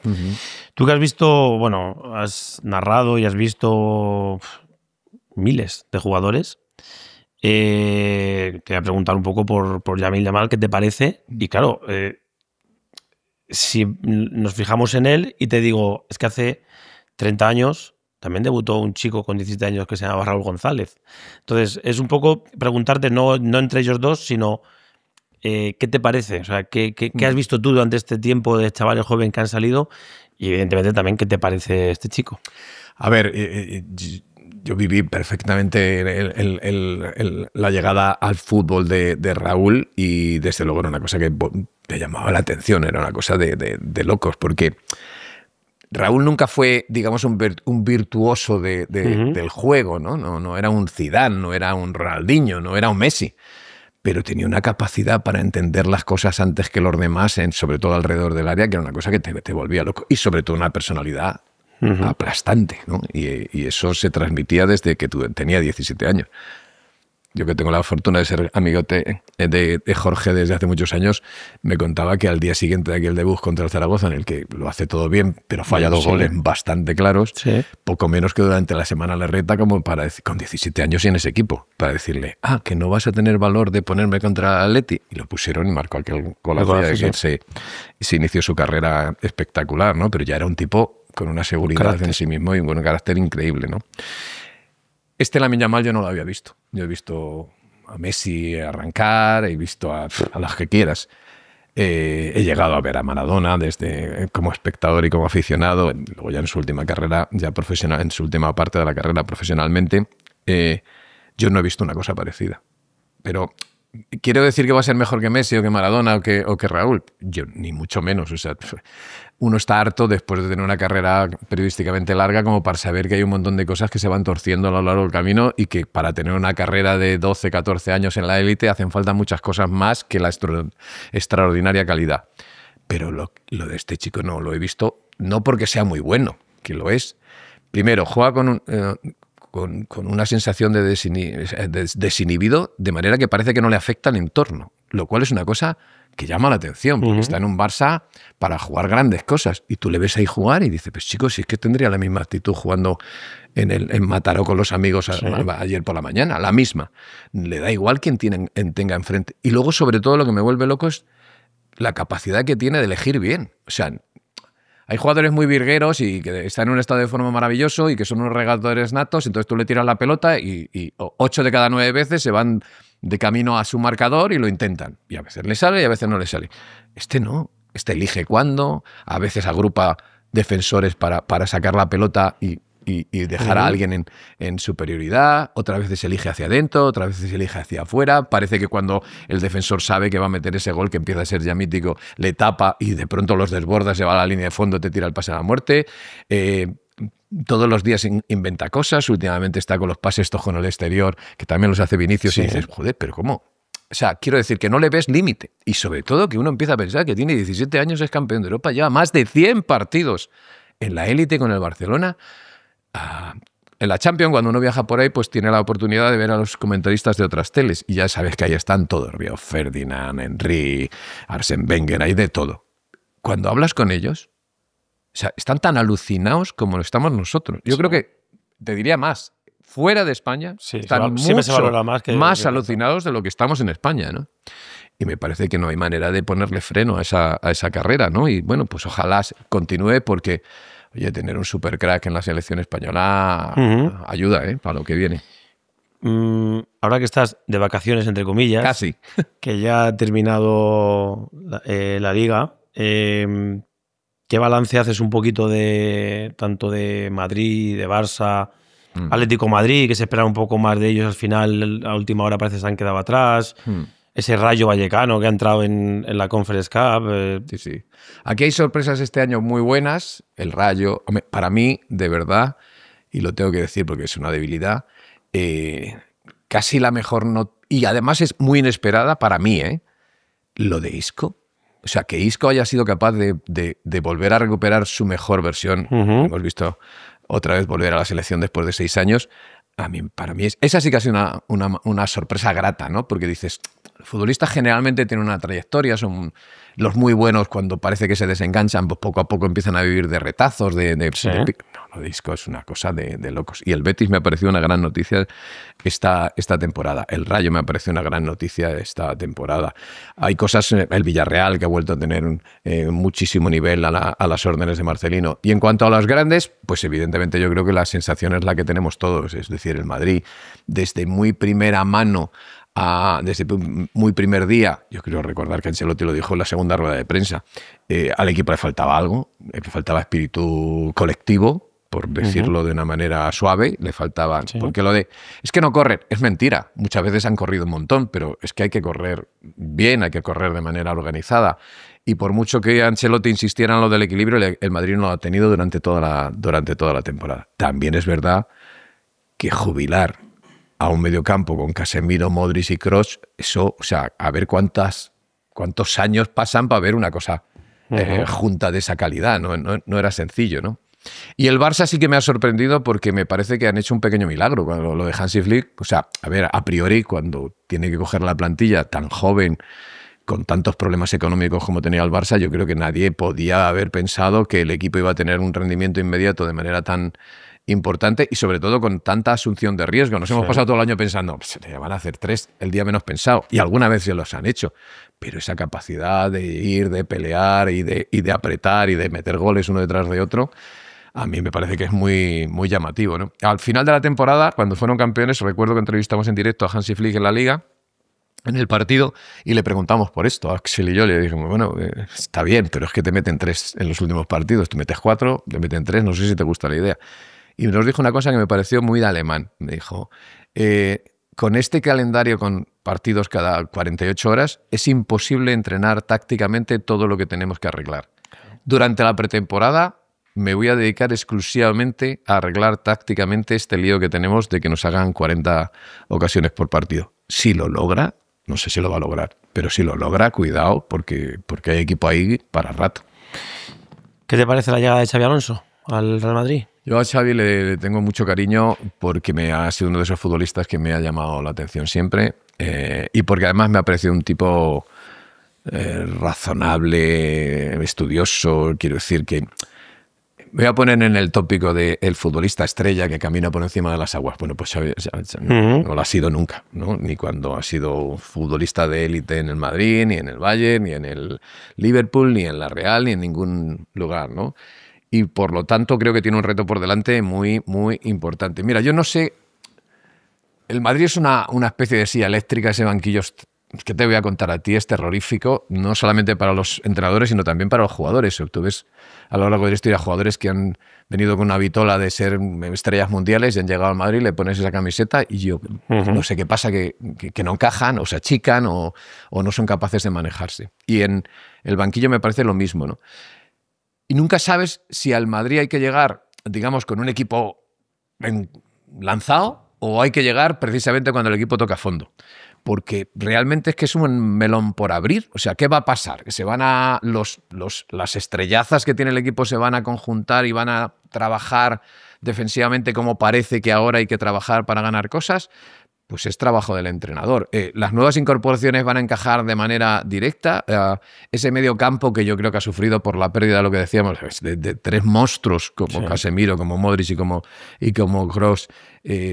Tú que has visto, bueno, has narrado y has visto miles de jugadores, te voy a preguntar un poco por Lamine Yamal, ¿qué te parece? Y claro, si nos fijamos en él y te digo, es que hace 30 años también debutó un chico con 17 años que se llamaba Raúl González. Entonces, es un poco preguntarte, no entre ellos dos, sino ¿qué te parece? O sea, ¿qué has visto tú durante este tiempo de chavales jóvenes que han salido? Y evidentemente también, ¿qué te parece este chico? A ver, yo viví perfectamente la llegada al fútbol de Raúl, y desde luego era una cosa que te llamaba la atención, era una cosa de locos, porque Raúl nunca fue, digamos, un virtuoso del juego, ¿no? No era un Zidane, no era un Ronaldinho, no era un Messi, pero tenía una capacidad para entender las cosas antes que los demás, sobre todo alrededor del área, que era una cosa que te volvía loco, y sobre todo una personalidad aplastante, ¿no? Y eso se transmitía desde que tenía 17 años. yo que tengo la fortuna de ser amigote de Jorge desde hace muchos años, me contaba que al día siguiente de aquel debut contra el Zaragoza, en el que lo hace todo bien, pero falla dos goles bastante claros, poco menos que durante la semana le reta como para decir, con 17 años y en ese equipo, para decirle, que no vas a tener valor de ponerme contra el Atleti. Y lo pusieron y marcó aquel golazo que se inició su carrera espectacular, ¿no? Pero ya era un tipo con una seguridad en sí mismo y un carácter increíble, ¿no? Lamine Yamal yo no lo había visto. Yo he visto a Messi arrancar, he visto a las que quieras. He llegado a ver a Maradona desde como espectador y como aficionado, luego ya en su última carrera, ya profesional, en su última parte de la carrera profesionalmente. Yo no he visto una cosa parecida. Pero ¿quiero decir que va a ser mejor que Messi o que Maradona o que Raúl? Yo ni mucho menos. O sea, uno está harto después de tener una carrera periodísticamente larga como para saber que hay un montón de cosas que se van torciendo a lo largo del camino y que para tener una carrera de 12, 14 años en la élite hacen falta muchas cosas más que la extraordinaria calidad. Pero lo de este chico no lo he visto, no porque sea muy bueno, que lo es. Primero, juega con una sensación de desinhibido, de manera que parece que no le afecta al entorno, lo cual es una cosa que llama la atención, porque está en un Barça para jugar grandes cosas, y tú le ves ahí jugar y dices, pues chicos, si es que tendría la misma actitud jugando en Mataró con los amigos ayer por la mañana, la misma. Le da igual quien tenga enfrente. Y luego, sobre todo, lo que me vuelve loco es la capacidad que tiene de elegir bien. O sea, hay jugadores muy virgueros y que están en un estado de forma maravilloso y que son unos regatadores natos, entonces tú le tiras la pelota y 8 de cada 9 veces se van de camino a su marcador y lo intentan. Y a veces le sale y a veces no le sale. Este no. Este elige cuándo, a veces agrupa defensores para sacar la pelota y dejar a alguien en superioridad, otras veces elige hacia adentro, otras veces elige hacia afuera. Parece que cuando el defensor sabe que va a meter ese gol que empieza a ser ya mítico, le tapa y de pronto los desborda, se va a la línea de fondo, te tira el pase a la muerte. Todos los días inventa cosas. Últimamente está con los pases estos con el exterior, que también los hace Vinicius, y dices, joder, pero ¿cómo? O sea, quiero decir que no le ves límite. Y sobre todo que uno empieza a pensar que tiene 17 años, es campeón de Europa, lleva más de 100 partidos en la élite con el Barcelona. En la Champions, cuando uno viaja por ahí, pues tiene la oportunidad de ver a los comentaristas de otras teles. Y ya sabes que ahí están todos, Río Ferdinand, Henry, Arsène Wenger, hay de todo. Cuando hablas con ellos, o sea, están tan alucinados como lo estamos nosotros. Yo creo que, te diría más, fuera de España, están mucho más alucinados de lo que estamos en España, ¿no? Y me parece que no hay manera de ponerle freno a esa carrera, ¿no? Y bueno, pues ojalá continúe porque, oye, tener un supercrack en la selección española ayuda, para lo que viene. Ahora que estás de vacaciones, entre comillas, casi, que ya ha terminado la liga, ¿qué balance haces un poquito tanto de Madrid, de Barça, Atlético Madrid, que se espera un poco más de ellos al final, a última hora parece que se han quedado atrás? Ese Rayo Vallecano que ha entrado en la Conference Cup. Sí. Aquí hay sorpresas este año muy buenas. El Rayo, para mí, de verdad, y lo tengo que decir porque es una debilidad, casi la mejor y además es muy inesperada para mí, lo de Isco. O sea, que Isco haya sido capaz de volver a recuperar su mejor versión. Hemos visto otra vez volver a la selección después de 6 años. Para mí esa sí que ha sido una sorpresa grata, ¿no? Porque dices, los futbolistas generalmente tienen una trayectoria, son los muy buenos cuando parece que se desenganchan, pues poco a poco empiezan a vivir de retazos, lo de Isco es una cosa de locos. Y el Betis me ha parecido una gran noticia esta temporada. El Rayo me ha parecido una gran noticia esta temporada. Hay cosas, el Villarreal, que ha vuelto a tener muchísimo nivel a las órdenes de Marcelino. Y en cuanto a los grandes, pues evidentemente yo creo que la sensación es la que tenemos todos, es decir, el Madrid, desde muy primera mano, desde muy primer día, yo creo recordar que Ancelotti lo dijo en la segunda rueda de prensa, al equipo le faltaba algo, le faltaba espíritu colectivo, por decirlo de una manera suave, le faltaba, porque es que no corren, es mentira, muchas veces han corrido un montón, pero es que hay que correr bien, hay que correr de manera organizada, y por mucho que Ancelotti insistiera en lo del equilibrio, el Madrid no lo ha tenido durante toda la temporada. También es verdad que jubilar a un mediocampo con Casemiro, Modric y Kroos, eso, o sea, a ver cuántos años pasan para ver una cosa junta de esa calidad, no era sencillo, ¿no? Y el Barça sí que me ha sorprendido porque me parece que han hecho un pequeño milagro cuando lo de Hansi Flick. O sea, a ver, a priori, cuando tiene que coger la plantilla tan joven, con tantos problemas económicos como tenía el Barça, yo creo que nadie podía haber pensado que el equipo iba a tener un rendimiento inmediato de manera tan importante y sobre todo con tanta asunción de riesgo. Nos hemos pasado todo el año pensando, se le van a hacer 3 el día menos pensado, y alguna vez ya los han hecho, pero esa capacidad de ir, de pelear y de apretar y de meter goles uno detrás de otro, a mí me parece que es muy, muy llamativo, ¿no? Al final de la temporada, cuando fueron campeones, recuerdo que entrevistamos en directo a Hansi Flick en la Liga, en el partido, y le preguntamos por esto. A Axel y yo le dijimos, bueno, está bien, pero es que te meten 3 en los últimos partidos, tú metes 4, te meten 3, no sé si te gusta la idea. Y nos dijo una cosa que me pareció muy de alemán. Me dijo, con este calendario con partidos cada 48 horas, es imposible entrenar tácticamente todo lo que tenemos que arreglar. Durante la pretemporada me voy a dedicar exclusivamente a arreglar tácticamente este lío que tenemos de que nos hagan 40 ocasiones por partido. Si lo logra, no sé si lo va a lograr, pero si lo logra, cuidado, porque hay equipo ahí para rato. ¿Qué te parece la llegada de Xabi Alonso al Real Madrid? Yo a Xavi le tengo mucho cariño porque ha sido uno de esos futbolistas que me ha llamado la atención siempre y porque además me ha parecido un tipo razonable, estudioso. Quiero decir que voy a poner en el tópico del futbolista estrella que camina por encima de las aguas. Bueno, pues Xavi no lo ha sido nunca, ¿no? Ni cuando ha sido futbolista de élite en el Madrid, ni en el Bayern, ni en el Liverpool, ni en la Real, ni en ningún lugar, ¿no? Y por lo tanto creo que tiene un reto por delante muy, muy importante. Mira, yo no sé, el Madrid es una especie de silla eléctrica, ese banquillo que te voy a contar a ti es terrorífico, no solamente para los entrenadores, sino también para los jugadores. Tú ves a lo largo de la historia jugadores que han venido con una vitola de ser estrellas mundiales y han llegado al Madrid, le pones esa camiseta y yo no sé qué pasa, que no encajan o se achican o no son capaces de manejarse. Y en el banquillo me parece lo mismo, ¿no? Y nunca sabes si al Madrid hay que llegar, digamos, con un equipo lanzado o hay que llegar precisamente cuando el equipo toca fondo. Porque realmente es que es un melón por abrir. O sea, ¿qué va a pasar? Que se van a las estrellazas que tiene el equipo se van a conjuntar y van a trabajar defensivamente como parece que ahora hay que trabajar para ganar cosas. Pues es trabajo del entrenador. Las nuevas incorporaciones van a encajar de manera directa. Ese medio campo que yo creo que ha sufrido por la pérdida de lo que decíamos, de 3 monstruos como Casemiro, como Modric y como Kroos,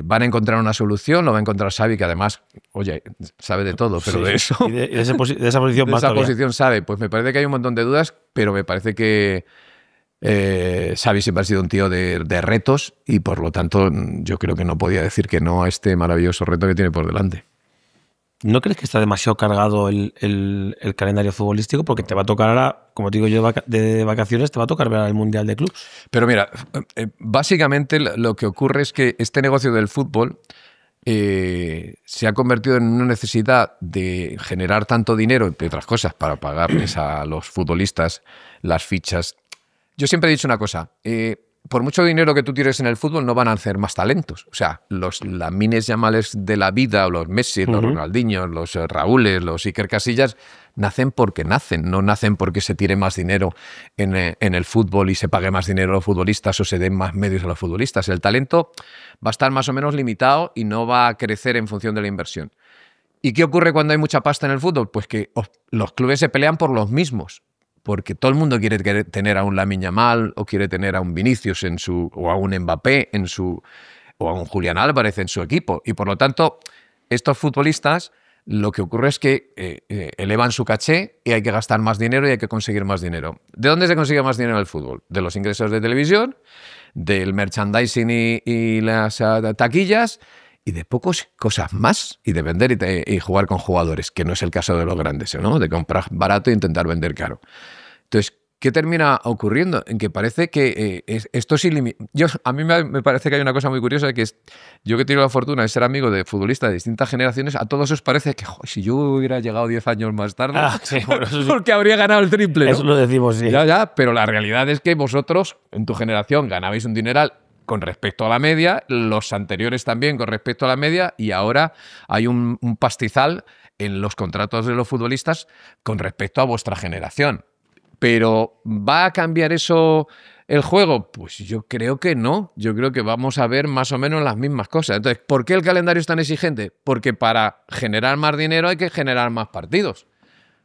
van a encontrar una solución. Lo va a encontrar Xavi, que además, oye, sabe de todo, pero de eso... Y de esa posición de más esa posición sabe. Pues me parece que hay un montón de dudas, pero me parece que Xavi siempre ha sido un tío de retos y por lo tanto yo creo que no podía decir que no a este maravilloso reto que tiene por delante. ¿No crees que está demasiado cargado el calendario futbolístico? Porque te va a tocar ahora, como te digo yo, de vacaciones, te va a tocar ver el Mundial de Clubs. Pero mira, básicamente lo que ocurre es que este negocio del fútbol se ha convertido en una necesidad de generar tanto dinero, entre otras cosas, para pagarles a los futbolistas las fichas. Yo siempre he dicho una cosa, por mucho dinero que tú tires en el fútbol no van a hacer más talentos. O sea, los Lamines Yamales de la vida, o los Messi, los Ronaldinhos, los Raúles, los Iker Casillas, nacen porque nacen, no nacen porque se tire más dinero en el fútbol y se pague más dinero a los futbolistas o se den más medios a los futbolistas. El talento va a estar más o menos limitado y no va a crecer en función de la inversión. ¿Y qué ocurre cuando hay mucha pasta en el fútbol? Pues que los clubes se pelean por los mismos. Porque todo el mundo quiere tener a un Lamine Yamal o quiere tener a un Vinicius o a un Mbappé o a un Julián Álvarez en su equipo. Y por lo tanto, estos futbolistas lo que ocurre es que elevan su caché y hay que gastar más dinero y hay que conseguir más dinero. ¿De dónde se consigue más dinero en el fútbol? De los ingresos de televisión, del merchandising y las taquillas y de pocas cosas más, y de vender y jugar con jugadores, que no es el caso de los grandes, ¿no? De comprar barato e intentar vender caro. Entonces, ¿qué termina ocurriendo? En que parece que esto es ilimitado. A mí me parece que hay una cosa muy curiosa, que es, yo que tengo la fortuna de ser amigo de futbolistas de distintas generaciones, a todos os parece que si yo hubiera llegado 10 años más tarde, bueno, eso sí, porque habría ganado el triple, ¿no? Eso lo decimos, sí. Ya, pero la realidad es que vosotros, en tu generación, ganabais un dineral con respecto a la media, los anteriores también con respecto a la media, y ahora hay un pastizal en los contratos de los futbolistas con respecto a vuestra generación. Pero ¿va a cambiar eso el juego? Pues yo creo que no. Yo creo que vamos a ver más o menos las mismas cosas. Entonces, ¿por qué el calendario es tan exigente? Porque para generar más dinero hay que generar más partidos.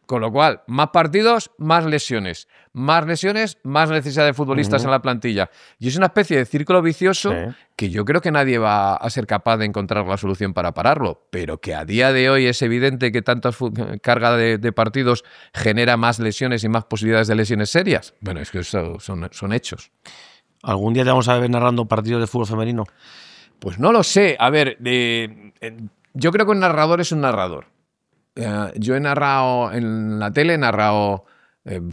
Con lo cual, más partidos, más lesiones. Más lesiones, más necesidad de futbolistas en la plantilla. Y es una especie de círculo vicioso que yo creo que nadie va a ser capaz de encontrar la solución para pararlo. Pero que a día de hoy es evidente que tanta carga de partidos genera más lesiones y más posibilidades de lesiones serias. Bueno, es que eso son hechos. ¿Algún día te vamos a ver narrando partidos de fútbol femenino? Pues no lo sé. A ver, yo creo que un narrador es un narrador. Yo he narrado en la tele, he narrado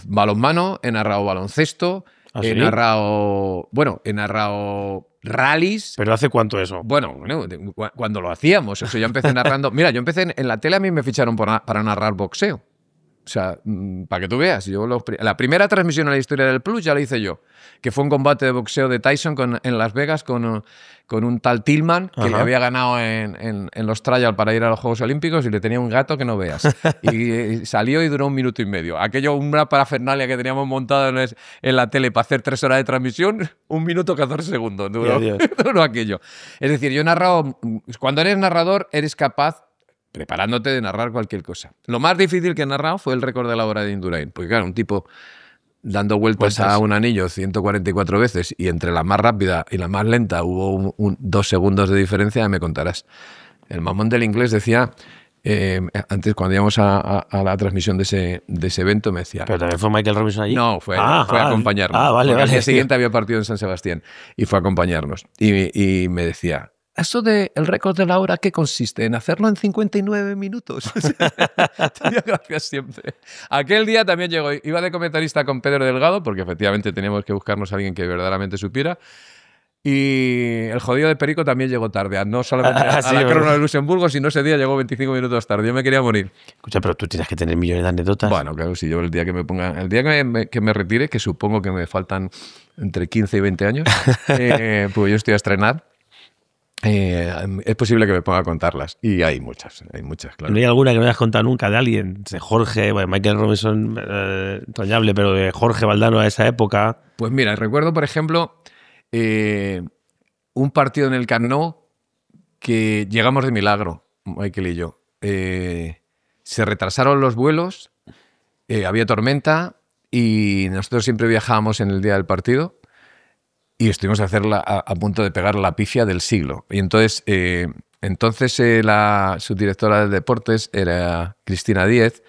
balonmano, he narrado baloncesto, ¿Ah, sí? he narrado rallies. ¿Pero hace cuánto eso? Bueno, cuando lo hacíamos. O sea, yo empecé narrando. Mira, yo empecé en la tele, a mí me ficharon para narrar boxeo. O sea, para que tú veas, la primera transmisión a la historia del Plus ya la hice yo, que fue un combate de boxeo de Tyson en Las Vegas con un tal Tillman, que le había ganado en los trials para ir a los Juegos Olímpicos y le tenía un gato que no veas. Y salió y duró 1 minuto y medio. Aquello, una parafernalia que teníamos montado en la tele para hacer 3 horas de transmisión, 1 minuto 14 segundos duró aquello. Es decir, yo he narrado. Cuando eres narrador, eres capaz, preparándote, de narrar cualquier cosa. Lo más difícil que he narrado fue el récord de la hora de Indurain, porque claro, un tipo dando vueltas a un anillo 144 veces y entre la más rápida y la más lenta hubo 2 segundos de diferencia, me contarás. El mamón del inglés decía, antes cuando íbamos a la transmisión de ese evento, me decía... ¿Pero también fue Michael Robinson allí? No, fue a acompañarnos. Vale. Al día siguiente había partido en San Sebastián y fue a acompañarnos. Y me decía... ¿Eso del récord de la hora qué consiste? ¿En hacerlo en 59 minutos? Tenía gracias siempre. Aquel día también llegó, iba de comentarista con Pedro Delgado, porque efectivamente teníamos que buscarnos a alguien que verdaderamente supiera. Y el jodido de Perico también llegó tarde, no solamente a la crono de Luxemburgo, sino ese día llegó 25 minutos tarde. Yo me quería morir. Escucha, pero tú tienes que tener millones de anécdotas. Bueno, claro, si yo el día que me retire, que supongo que me faltan entre 15 y 20 años, pues yo estoy a estrenar. Es posible que me ponga a contarlas. Y hay muchas, claro. ¿No hay alguna que no hayas contado nunca de alguien? De Jorge, bueno, Michael Robinson, entrañable, pero de Jorge Valdano a esa época. Pues mira, recuerdo, por ejemplo, un partido en el Camp Nou que llegamos de milagro, Michael y yo. Se retrasaron los vuelos, había tormenta y nosotros siempre viajábamos en el día del partido. Y estuvimos a punto de pegar la pifia del siglo. Y entonces, la subdirectora de deportes era Cristina Díez,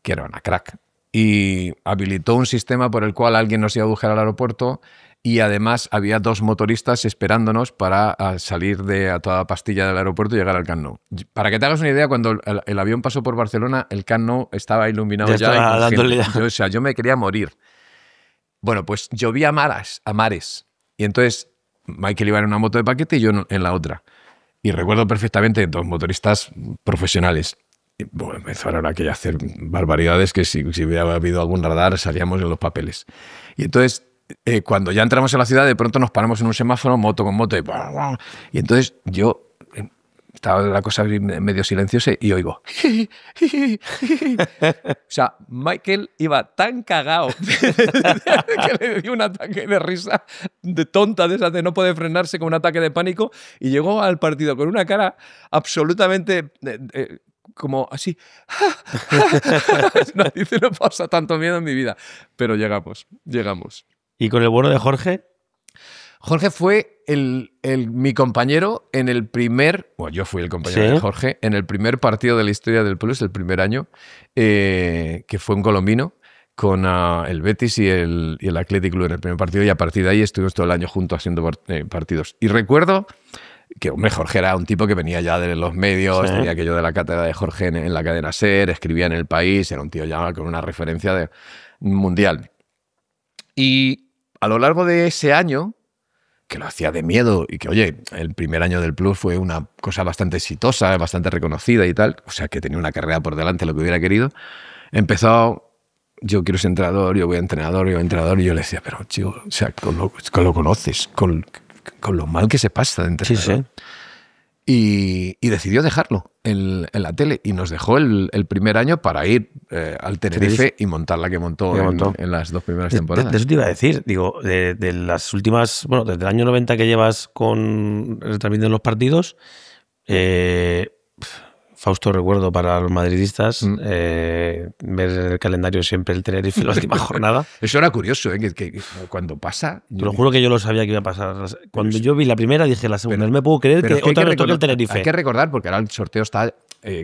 que era una crack. Y habilitó un sistema por el cual alguien nos iba a buscar al aeropuerto y además había 2 motoristas esperándonos para salir a toda pastilla del aeropuerto y llegar al Camp Nou. Para que te hagas una idea, cuando el avión pasó por Barcelona, el Camp Nou estaba iluminado ya. Yo me quería morir. Bueno, pues llovía a mares. Y entonces Michael iba en una moto de paquete y yo en la otra. Y recuerdo perfectamente 2 motoristas profesionales. Y, bueno, empezaron a hacer barbaridades que si hubiera habido algún radar salíamos en los papeles. Y entonces, cuando ya entramos en la ciudad, de pronto nos paramos en un semáforo, moto con moto. Y entonces yo... Estaba la cosa medio silenciosa y oigo. O sea, Michael iba tan cagao que le dio un ataque de risa de tonta, de esas de no poder frenarse, con un ataque de pánico, y llegó al partido con una cara absolutamente como así. Dice, no pasa tanto miedo en mi vida. Pero llegamos. ¿Y con el bueno de Jorge? Jorge fue mi compañero en el primer... Bueno, yo fui el compañero de Jorge en el primer partido de la historia del Plus, el primer año, que fue un colombino, con el Betis y el Athletic Club en el primer partido, y a partir de ahí estuvimos todo el año juntos haciendo partidos. Y recuerdo que, hombre, Jorge era un tipo que venía ya de los medios, tenía aquello de la cátedra de Jorge en la cadena SER, escribía en El País, era un tío ya con una referencia mundial. Y a lo largo de ese año, que lo hacía de miedo y que, oye, el primer año del Plus fue una cosa bastante exitosa, bastante reconocida y tal, o sea, que tenía una carrera por delante, lo que hubiera querido, empezó, yo quiero ser entrenador, yo voy a entrenador, y yo le decía, pero, chico, o sea, con lo conoces, con lo mal que se pasa de entrenador. Sí. y decidió dejarlo en la tele y nos dejó el primer año para ir al Tenerife y montar la que montó en las 2 primeras temporadas. De eso te iba a decir, digo, de las últimas, bueno, desde el año 90 que llevas retransmitiendo los partidos, Fausto recuerdo para los madridistas ver el calendario siempre el Tenerife la última jornada. Eso era curioso, que cuando pasa... Te lo juro que yo lo sabía que iba a pasar. Cuando yo vi la primera dije la segunda. No me puedo creer que otra vez toque el Tenerife. Hay que recordar, porque ahora el sorteo está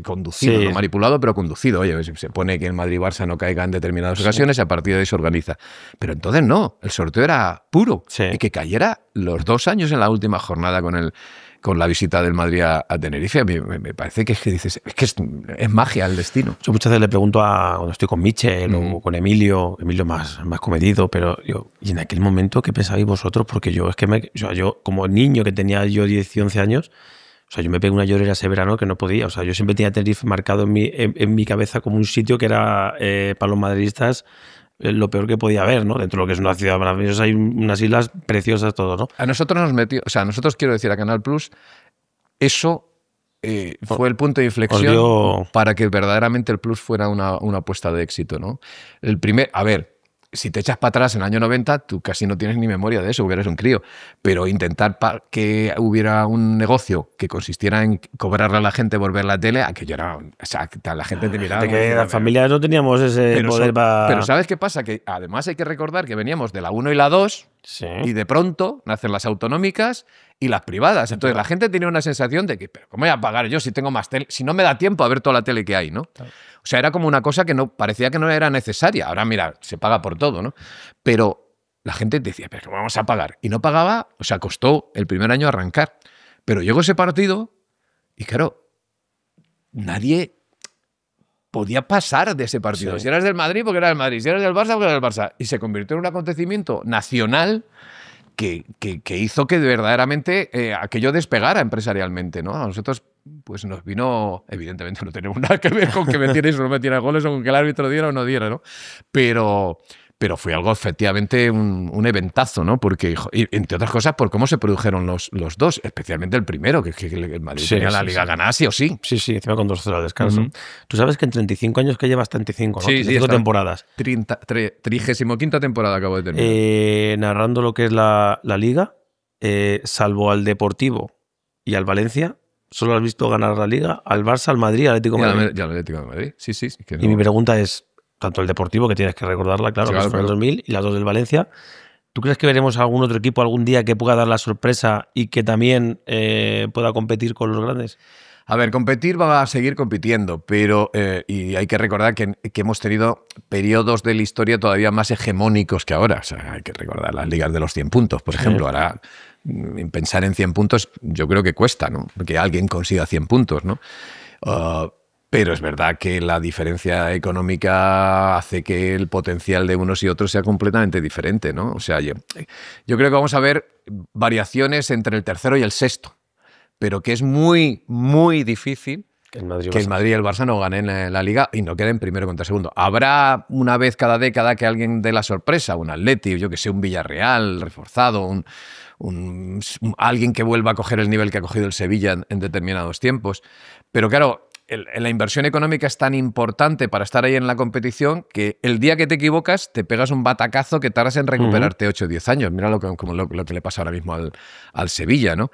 conducido, no manipulado, pero conducido. Oye, se pone que el Madrid-Barça no caiga en determinadas ocasiones y a partir de ahí se organiza. Pero entonces no, el sorteo era puro. Y que cayera los 2 años en la última jornada con la visita del Madrid a Tenerife, a mí me parece que dices, es magia el destino. Yo muchas veces le pregunto cuando estoy con Michel o con Emilio más comedido, pero yo, ¿y en aquel momento qué pensabais vosotros? Porque yo, yo como niño que tenía yo 10 y 11 años, o sea, yo me pegué una llorera ese verano que no podía. O sea, yo siempre tenía Tenerife marcado en mi cabeza como un sitio que era para los madridistas lo peor que podía haber, ¿no? Dentro de lo que es una ciudad maravillosa, hay unas islas preciosas, todo, ¿no? A nosotros nos metió, o sea, a nosotros, quiero decir, a Canal Plus, eso fue el punto de inflexión para que verdaderamente el Plus fuera una apuesta de éxito, ¿no? A ver, si te echas para atrás en el año 90, tú casi no tienes ni memoria de eso, porque eres un crío, pero intentar que hubiera un negocio que consistiera en cobrarle a la gente por ver la tele, aquello era... O sea, la gente te miraba... Que las familias no teníamos ese poder para... Pero ¿sabes qué pasa? Que además hay que recordar que veníamos de la 1 y la 2 y de pronto nacen las autonómicas y las privadas. Entonces la gente tenía una sensación de que, ¿pero cómo voy a pagar yo si tengo más tele? Si no me da tiempo a ver toda la tele que hay, ¿no? Claro. O sea, era como una cosa que parecía que no era necesaria. Ahora, mira, se paga por todo, ¿no? Pero la gente decía, ¿pero cómo vamos a pagar? Y no pagaba, o sea, costó el primer año arrancar. Pero llegó ese partido y, claro, nadie podía pasar de ese partido. Si eras del Madrid, porque era del Madrid. Si eras del Barça, porque era del Barça. Y se convirtió en un acontecimiento nacional que hizo que verdaderamente aquello despegara empresarialmente, ¿no? A nosotros pues nos vino, evidentemente no tenemos nada que ver con que metierais o no metierais goles o con que el árbitro diera o no diera, ¿no? Pero fue algo efectivamente un eventazo, ¿no? Porque, entre otras cosas, por cómo se produjeron los dos, especialmente el primero, que el Madrid tenía la Liga ganada sí o sí. Sí, encima con 2-0 al descanso. Tú sabes que en 35 años que llevas 35, ¿no? 35 temporadas. 35ª temporada acabo de terminar. Narrando lo que es la Liga, salvo al Deportivo y al Valencia, solo has visto ganar la Liga al Barça, al Madrid, al Atlético de Madrid. Y al Atlético de Madrid, sí. Que no. Y mi pregunta es, tanto el Deportivo, que tienes que recordarla, claro, que fue en el 2000, y las dos del Valencia, ¿tú crees que veremos algún otro equipo algún día que pueda dar la sorpresa y que también pueda competir con los grandes? A ver, competir va a seguir compitiendo, pero y hay que recordar que hemos tenido periodos de la historia todavía más hegemónicos que ahora. O sea, hay que recordar las ligas de los 100 puntos, por ejemplo. Ahora, pensar en 100 puntos yo creo que cuesta, ¿no? Que alguien consiga 100 puntos, ¿no? Pero es verdad que la diferencia económica hace que el potencial de unos y otros sea completamente diferente, ¿no? O sea, yo creo que vamos a ver variaciones entre el tercero y el sexto, pero que es muy, muy difícil que el Madrid y el Barça no ganen la Liga y no queden primero contra segundo. Habrá una vez cada década que alguien dé la sorpresa, un Atleti, yo que sé, un Villarreal reforzado, alguien que vuelva a coger el nivel que ha cogido el Sevilla en determinados tiempos. Pero claro, la inversión económica es tan importante para estar ahí en la competición que el día que te equivocas te pegas un batacazo que tardas en recuperarte 8 o 10 años. Mira lo que le pasa ahora mismo al Sevilla, ¿no?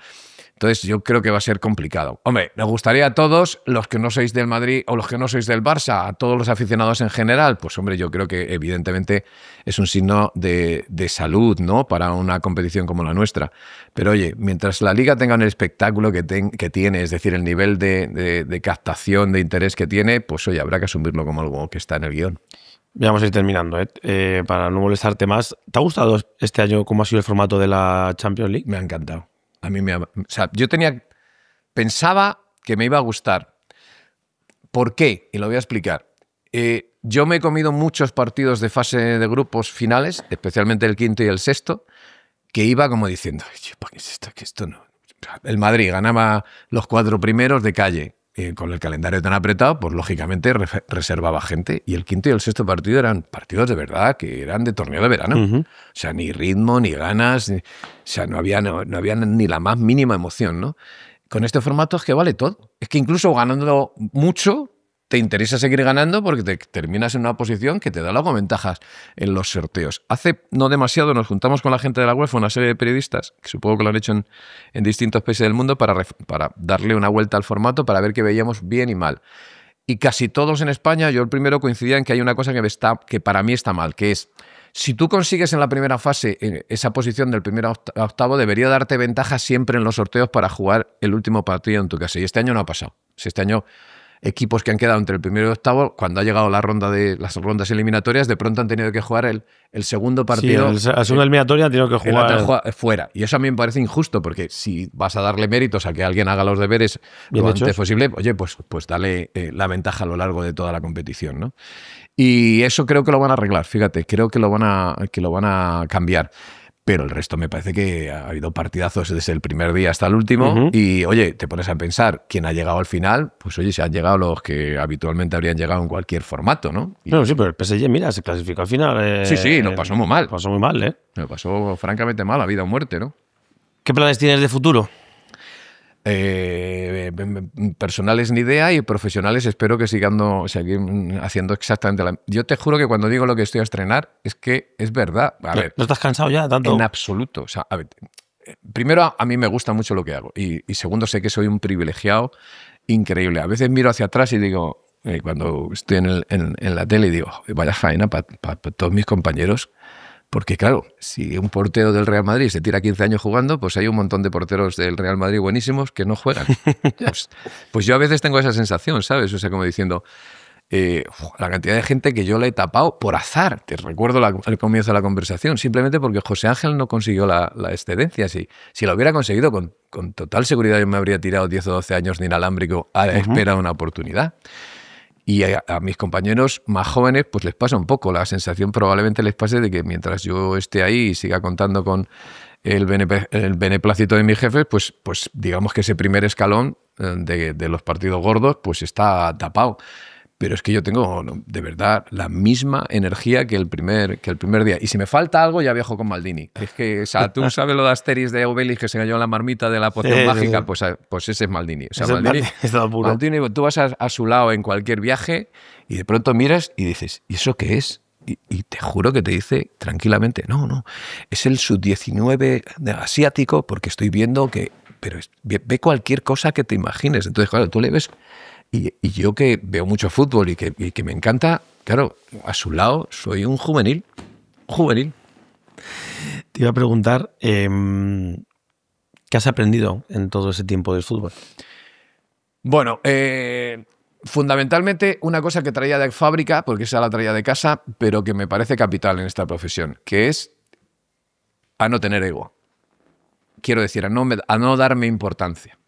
Entonces yo creo que va a ser complicado. Hombre, nos gustaría a todos, los que no sois del Madrid o los que no sois del Barça, a todos los aficionados en general, pues hombre, yo creo que evidentemente es un signo de salud, ¿no? Para una competición como la nuestra. Pero oye, mientras la Liga tenga el espectáculo que tiene, es decir, el nivel de captación, de interés que tiene, pues oye, habrá que asumirlo como algo que está en el guión. Ya vamos a ir terminando, para no molestarte más. ¿Te ha gustado este año cómo ha sido el formato de la Champions League? Me ha encantado. A mí o sea, yo pensaba que me iba a gustar. ¿Por qué? Y lo voy a explicar. Yo me he comido muchos partidos de fase de grupos finales, especialmente el quinto y el sexto, que iba como diciendo, ¿qué es esto? Que esto no. El Madrid ganaba los 4 primeros de calle. Con el calendario tan apretado, pues lógicamente reservaba gente. Y el quinto y el sexto partido eran partidos de verdad, que eran de torneo de verano. O sea, ni ritmo, ni ganas, o sea, no había ni la más mínima emoción, ¿no? con este formato es que vale todo. Es que incluso ganando mucho, te interesa seguir ganando porque te terminas en una posición que te da luego ventajas en los sorteos. Hace no demasiado nos juntamos con la gente de la UEFA, una serie de periodistas, que supongo que lo han hecho en distintos países del mundo, para darle una vuelta al formato, para ver qué veíamos bien y mal. Y casi todos en España, yo el primero, coincidía en que hay una cosa que para mí está mal, que es, si tú consigues en la primera fase esa posición del primero a octavo, debería darte ventaja siempre en los sorteos para jugar el último partido en tu casa. Y este año no ha pasado. Este año, equipos que han quedado entre el primero y octavo, cuando ha llegado las rondas eliminatorias, de pronto han tenido que jugar el segundo partido. Sí, la segunda eliminatoria han tenido que jugar fuera. Y eso a mí me parece injusto, porque si vas a darle méritos a que alguien haga los deberes bien lo hechos, antes posible, oye, pues dale la ventaja a lo largo de toda la competición, ¿no? Y eso creo que lo van a arreglar, fíjate, creo que lo van a cambiar. Pero el resto me parece que ha habido partidazos desde el primer día hasta el último. Y, oye, te pones a pensar quién ha llegado al final. Pues, oye, se han llegado los que habitualmente habrían llegado en cualquier formato, ¿no? No, sí, pero el PSG, mira, se clasificó al final. Sí, lo pasó muy mal. Pasó muy mal, ¿eh? Lo pasó francamente mal, a vida o muerte, ¿no? ¿Qué planes tienes de futuro? Personales ni idea, y profesionales espero que sigan haciendo exactamente la... Yo te juro que cuando digo lo que estoy a estrenar es que es verdad. A ver, ¿No estás cansado ya tanto? En absoluto. O sea, a ver, primero, a mí me gusta mucho lo que hago, y segundo, sé que soy un privilegiado increíble. A veces miro hacia atrás y digo, cuando estoy en la tele, y digo, vaya faena para todos mis compañeros. Porque claro, si un portero del Real Madrid se tira 15 años jugando, pues hay un montón de porteros del Real Madrid buenísimos que no juegan. Pues yo a veces tengo esa sensación, ¿sabes? O sea, como diciendo, la cantidad de gente que yo le he tapado por azar. Te recuerdo el comienzo de la conversación, simplemente porque José Ángel no consiguió la excedencia. Si lo hubiera conseguido, con total seguridad yo me habría tirado 10 o 12 años de inalámbrico a la espera de una oportunidad. Y a mis compañeros más jóvenes pues les pasa un poco. La sensación probablemente les pase de que mientras yo esté ahí y siga contando con el beneplácito de mis jefes, pues digamos que ese primer escalón de los partidos gordos pues está tapado. Pero es que yo tengo, de verdad, la misma energía que el primer día. Y si me falta algo, ya viajo con Maldini. Es que, o sea, tú sabes lo de Asterix de Obelix, que se cayó en la marmita de la poción mágica, pues ese es Maldini. O sea, Maldini, tú vas a su lado en cualquier viaje y de pronto miras y dices, ¿y eso qué es? Y te juro que te dice tranquilamente, no, es el sub-19 asiático, porque estoy viendo que... Pero ve cualquier cosa que te imagines. Entonces, claro, tú le ves... Y yo, que veo mucho fútbol y que me encanta, claro, a su lado soy un juvenil. Te iba a preguntar, ¿qué has aprendido en todo ese tiempo del fútbol? Bueno, fundamentalmente una cosa que traía de fábrica, porque esa la traía de casa, pero que me parece capital en esta profesión, que es a no tener ego. Quiero decir, a no darme importancia.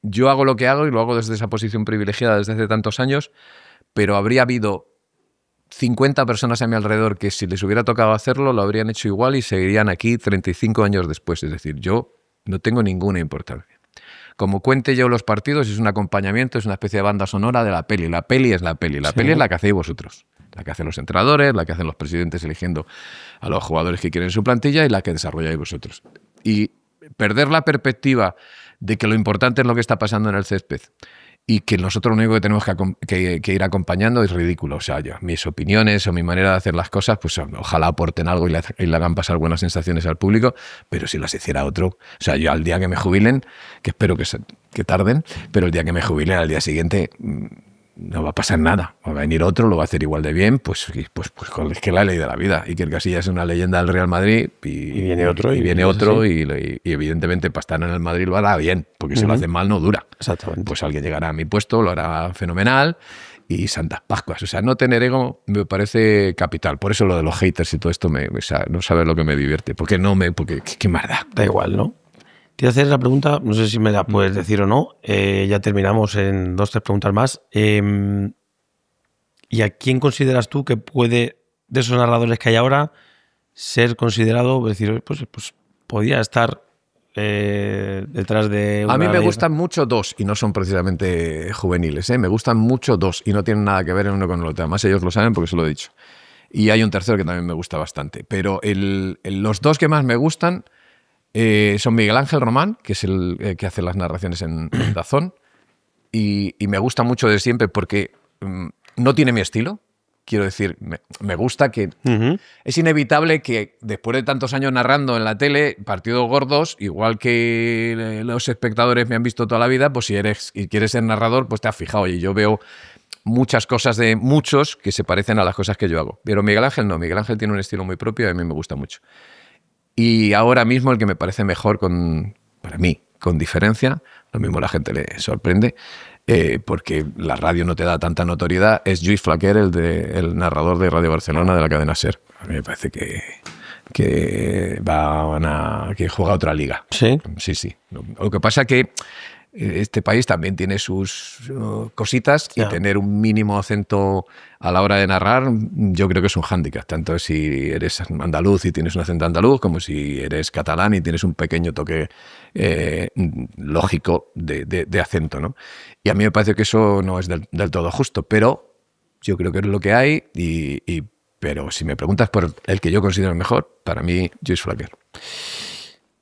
Yo hago lo que hago y lo hago desde esa posición privilegiada desde hace tantos años, pero habría habido 50 personas a mi alrededor que, si les hubiera tocado hacerlo, lo habrían hecho igual y seguirían aquí 35 años después. Es decir, yo no tengo ninguna importancia. Como cuente yo los partidos, es un acompañamiento, es una especie de banda sonora de la peli. La peli es la peli. La peli es la que hacéis vosotros. La que hacen los entrenadores, la que hacen los presidentes eligiendo a los jugadores que quieren en su plantilla, y la que desarrolláis vosotros. Y perder la perspectiva de que lo importante es lo que está pasando en el césped y que nosotros lo único que tenemos que ir acompañando es ridículo. O sea, mis opiniones o mi manera de hacer las cosas, pues ojalá aporten algo y le hagan pasar buenas sensaciones al público, pero si las hiciera otro, o sea, yo al día que me jubilen, que espero que tarden, pero el día que me jubilen, al día siguiente... no va a pasar nada. Va a venir otro, lo va a hacer igual de bien, pues es que la ley de la vida. Iker Casillas es una leyenda del Real Madrid y viene otro, y evidentemente para estar en el Madrid lo hará bien, porque si lo hace mal no dura. Exactamente. Pues alguien llegará a mi puesto, lo hará fenomenal, y Santas Pascuas. O sea, no tener ego me parece capital. Por eso lo de los haters y todo esto, o sea, no sabes lo que me divierte. Porque qué más da. Da igual, ¿no? Te voy a hacer la pregunta, no sé si me la puedes decir o no, ya terminamos en 2 o 3 preguntas más. ¿Y a quién consideras tú que puede, de esos narradores que hay ahora, ser considerado, decir, pues podría estar detrás de una... A mí me gustan mucho 2, y no son precisamente juveniles, ¿eh? Me gustan mucho 2 y no tienen nada que ver el uno con el otro. Además ellos lo saben porque se lo he dicho. Y hay un tercero que también me gusta bastante. Pero los 2 que más me gustan... Son Miguel Ángel Román, que es el que hace las narraciones en DAZN, y me gusta mucho de siempre porque no tiene mi estilo. Quiero decir, me gusta que es inevitable que después de tantos años narrando en la tele, partidos gordos, igual que los espectadores me han visto toda la vida, pues si quieres ser narrador, pues te has fijado. Y yo veo muchas cosas de muchos que se parecen a las cosas que yo hago. Pero Miguel Ángel no, Miguel Ángel tiene un estilo muy propio y a mí me gusta mucho. Y ahora mismo el que me parece mejor, para mí, con diferencia, lo mismo la gente le sorprende, porque la radio no te da tanta notoriedad, es Lluís Flaquer, el narrador de Radio Barcelona de la cadena SER. A mí me parece que juega otra liga. ¿Sí? Sí. Lo que pasa que este país también tiene sus cositas y tener un mínimo acento a la hora de narrar, yo creo que es un hándicap, tanto si eres andaluz y tienes un acento andaluz, como si eres catalán y tienes un pequeño toque lógico de acento, ¿no? Y a mí me parece que eso no es del todo justo, pero yo creo que es lo que hay, pero si me preguntas por el que yo considero el mejor, para mí, Lluís Flaquer.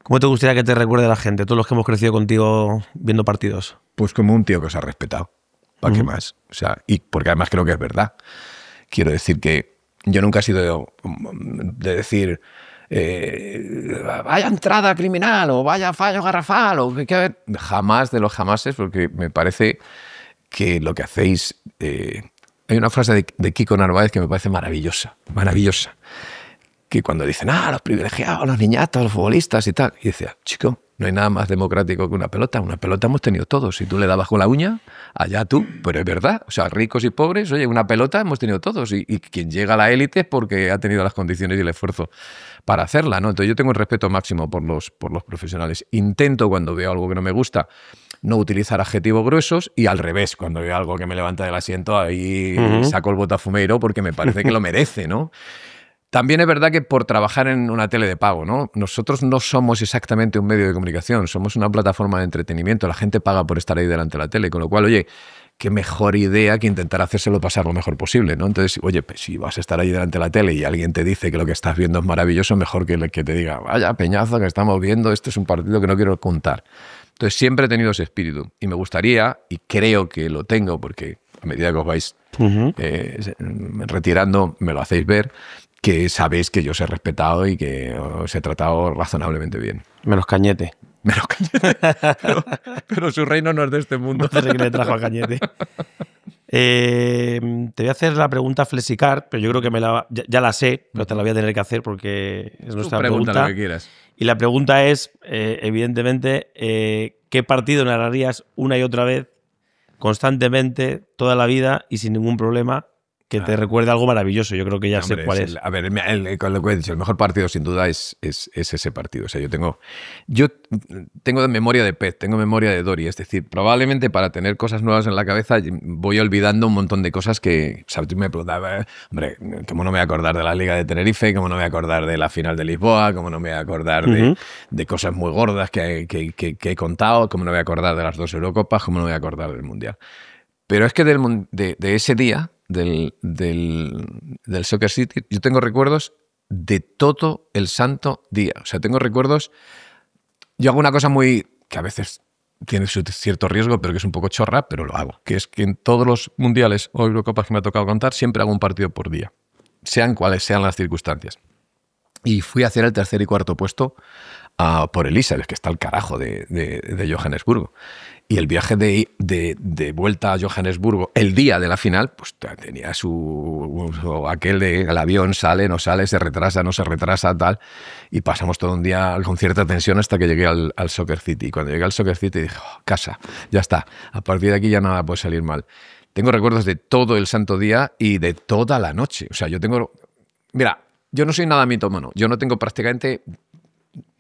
¿Cómo te gustaría que te recuerde la gente, todos los que hemos crecido contigo viendo partidos? Pues como un tío que os ha respetado. ¿Para qué más? O sea, y porque además creo que es verdad. Quiero decir que yo nunca he sido de decir vaya entrada criminal o vaya fallo garrafal o que jamás de los jamases, porque me parece que lo que hacéis... hay una frase de Kiko Narváez que me parece maravillosa, que cuando dicen, los privilegiados, los niñatos, los futbolistas y tal, y decía, chico, no hay nada más democrático que una pelota hemos tenido todos, si tú le dabas con la uña, allá tú, pero es verdad, o sea, ricos y pobres, oye, una pelota hemos tenido todos, y quien llega a la élite es porque ha tenido las condiciones y el esfuerzo para hacerla, ¿no? Entonces yo tengo un respeto máximo por los profesionales. Intento, cuando veo algo que no me gusta, no utilizar adjetivos gruesos, y al revés, cuando veo algo que me levanta del asiento, ahí saco el botafumeiro porque me parece que lo merece, ¿no? También es verdad que por trabajar en una tele de pago, ¿no? Nosotros no somos exactamente un medio de comunicación, somos una plataforma de entretenimiento. La gente paga por estar ahí delante de la tele, con lo cual, oye, qué mejor idea que intentar hacérselo pasar lo mejor posible, ¿no? Entonces, oye, pues si vas a estar ahí delante de la tele y alguien te dice que lo que estás viendo es maravilloso, mejor que te diga, vaya peñazo que estamos viendo, este es un partido que no quiero contar. Entonces, siempre he tenido ese espíritu y me gustaría, y creo que lo tengo, porque a medida que os vais retirando, me lo hacéis ver, que sabéis que yo os he respetado y que os he tratado razonablemente bien. Menos Cañete. Pero su reino no es de este mundo. No sé qué le trajo a Cañete. Te voy a hacer la pregunta Flexicar, pero yo creo que ya la sé, pero te la voy a tener que hacer porque es nuestra pregunta. Lo que quieras. Y la pregunta es, evidentemente, ¿qué partido narrarías una y otra vez, constantemente, toda la vida y sin ningún problema, que te recuerde algo maravilloso? Yo creo que ya sé cuál es. A ver, con lo que he dicho, el mejor partido sin duda es ese partido. O sea, yo tengo memoria de pez, tengo memoria de Dory. Es decir, probablemente para tener cosas nuevas en la cabeza voy olvidando un montón de cosas que, ¿sabes? Me preguntaba, hombre, ¿cómo no me voy a acordar de la Liga de Tenerife? ¿Cómo no me voy a acordar de la final de Lisboa? ¿Cómo no me voy a acordar de cosas muy gordas que he contado? ¿Cómo no me voy a acordar de las 2 Eurocopas? ¿Cómo no me voy a acordar del Mundial? Pero es que de ese día, del Soccer City, yo tengo recuerdos de todo el santo día. O sea, tengo recuerdos... Yo hago una cosa que a veces tiene cierto riesgo, pero que es un poco chorra, pero lo hago. Que es que en todos los mundiales o Eurocopas que me ha tocado contar, siempre hago un partido por día. Sean cuales sean las circunstancias. Y fui a hacer el tercer y cuarto puesto por Elizabeth, que está al carajo de Johannesburgo. Y el viaje de vuelta a Johannesburgo, el día de la final, pues tenía el avión sale, no sale, se retrasa, no se retrasa, tal. Y pasamos todo un día con cierta tensión hasta que llegué al Soccer City. Y cuando llegué al Soccer City dije, casa, ya está. A partir de aquí ya nada puede salir mal. Tengo recuerdos de todo el santo día y de toda la noche. O sea, Mira, yo no soy nada mitómano. Yo no tengo prácticamente...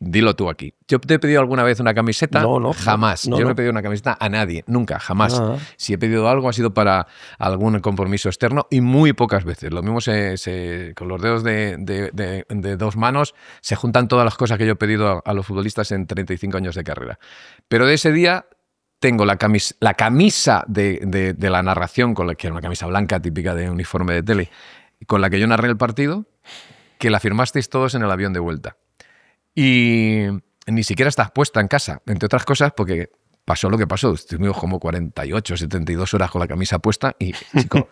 Dilo tú aquí. ¿Yo te he pedido alguna vez una camiseta? No. Jamás. Yo no he pedido una camiseta a nadie. Nunca, jamás. Si he pedido algo ha sido para algún compromiso externo y muy pocas veces. Lo mismo con los dedos de 2 manos se juntan todas las cosas que yo he pedido a los futbolistas en 35 años de carrera. Pero de ese día tengo la camisa de la narración, que era una camisa blanca típica de uniforme de tele, con la que yo narré el partido, que la firmasteis todos en el avión de vuelta. Y ni siquiera estás puesta en casa, entre otras cosas porque pasó lo que pasó. Estuvimos como 48, 72 horas con la camisa puesta y, chico,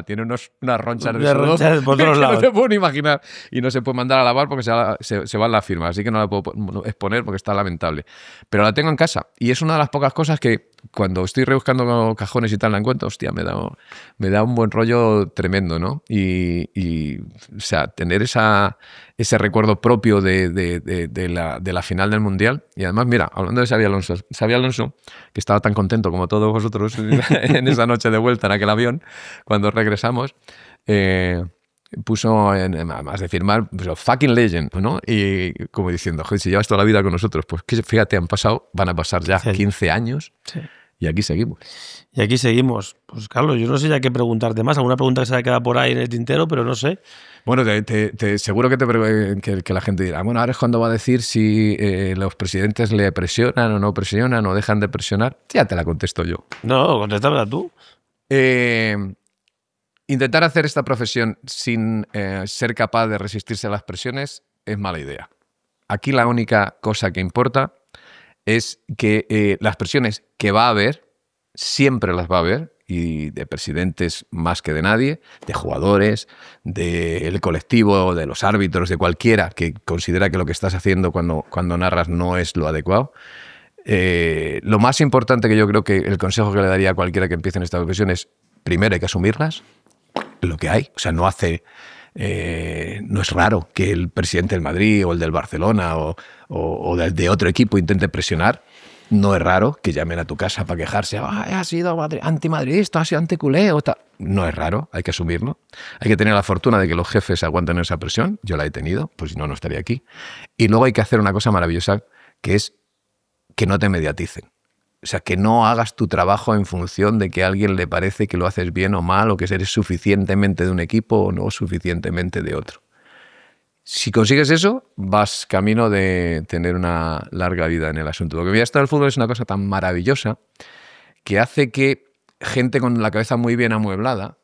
tiene unas ronchas de sudor por todos que lados. no te puedo ni imaginar. Y no se puede mandar a lavar porque se va en la firma. Así que no la puedo exponer porque está lamentable. Pero la tengo en casa y es una de las pocas cosas que cuando estoy rebuscando cajones y tal la encuentro, hostia, me da un buen rollo tremendo, ¿no? Y o sea, tener ese recuerdo propio de la final del Mundial. Y además, mira, hablando de Xabi Alonso, que estaba tan contento como todos vosotros en esa noche de vuelta en aquel avión, cuando regresamos, puso, además de firmar, pues, fucking legend, ¿no? Y como diciendo, joder, si llevas toda la vida con nosotros, pues que fíjate, van a pasar ya 15 años. Sí. Y aquí seguimos. Y aquí seguimos. Pues Carlos, yo no sé ya qué preguntarte más. Alguna pregunta que se haya quedado por ahí en el tintero, pero no sé. Bueno, seguro que la gente dirá, bueno, ahora es cuando va a decir si los presidentes le presionan o no presionan o dejan de presionar. Ya te la contesto yo. No, contéstamela tú. Intentar hacer esta profesión sin ser capaz de resistirse a las presiones es mala idea. Aquí la única cosa que importa es que las presiones que va a haber, siempre las va a haber, y de presidentes más que de nadie, de jugadores, del colectivo, de los árbitros, de cualquiera que considera que lo que estás haciendo cuando narras no es lo adecuado. Lo más importante que yo creo que el consejo que le daría a cualquiera que empiece en esta profesión es, primero hay que asumirlas, lo que hay. O sea, no es raro que el presidente del Madrid o el del Barcelona o de otro equipo intente presionar. No es raro que llamen a tu casa para quejarse. Ha sido antimadridista, ha sido anticulé. No es raro, hay que asumirlo. Hay que tener la fortuna de que los jefes aguanten esa presión. Yo la he tenido, pues si no, no estaría aquí. Y luego hay que hacer una cosa maravillosa, que es que no te mediaticen. O sea, que no hagas tu trabajo en función de que a alguien le parece que lo haces bien o mal, o que eres suficientemente de un equipo o no suficientemente de otro. Si consigues eso, vas camino de tener una larga vida en el asunto. Lo que esto del fútbol es una cosa tan maravillosa que hace que gente con la cabeza muy bien amueblada,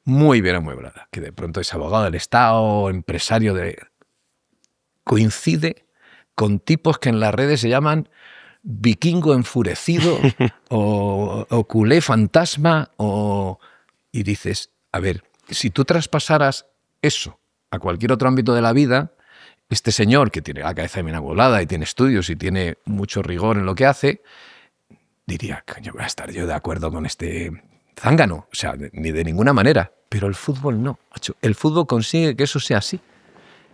que de pronto es abogado del Estado, empresario coincide con tipos que en las redes se llaman vikingo enfurecido o culé fantasma y dices, a ver, si tú traspasaras eso a cualquier otro ámbito de la vida, este señor que tiene la cabeza bien amueblada y tiene estudios y tiene mucho rigor en lo que hace, diría, coño, voy a estar yo de acuerdo con este zángano. O sea, ni de ninguna manera. Pero el fútbol no, macho. El fútbol consigue que eso sea así.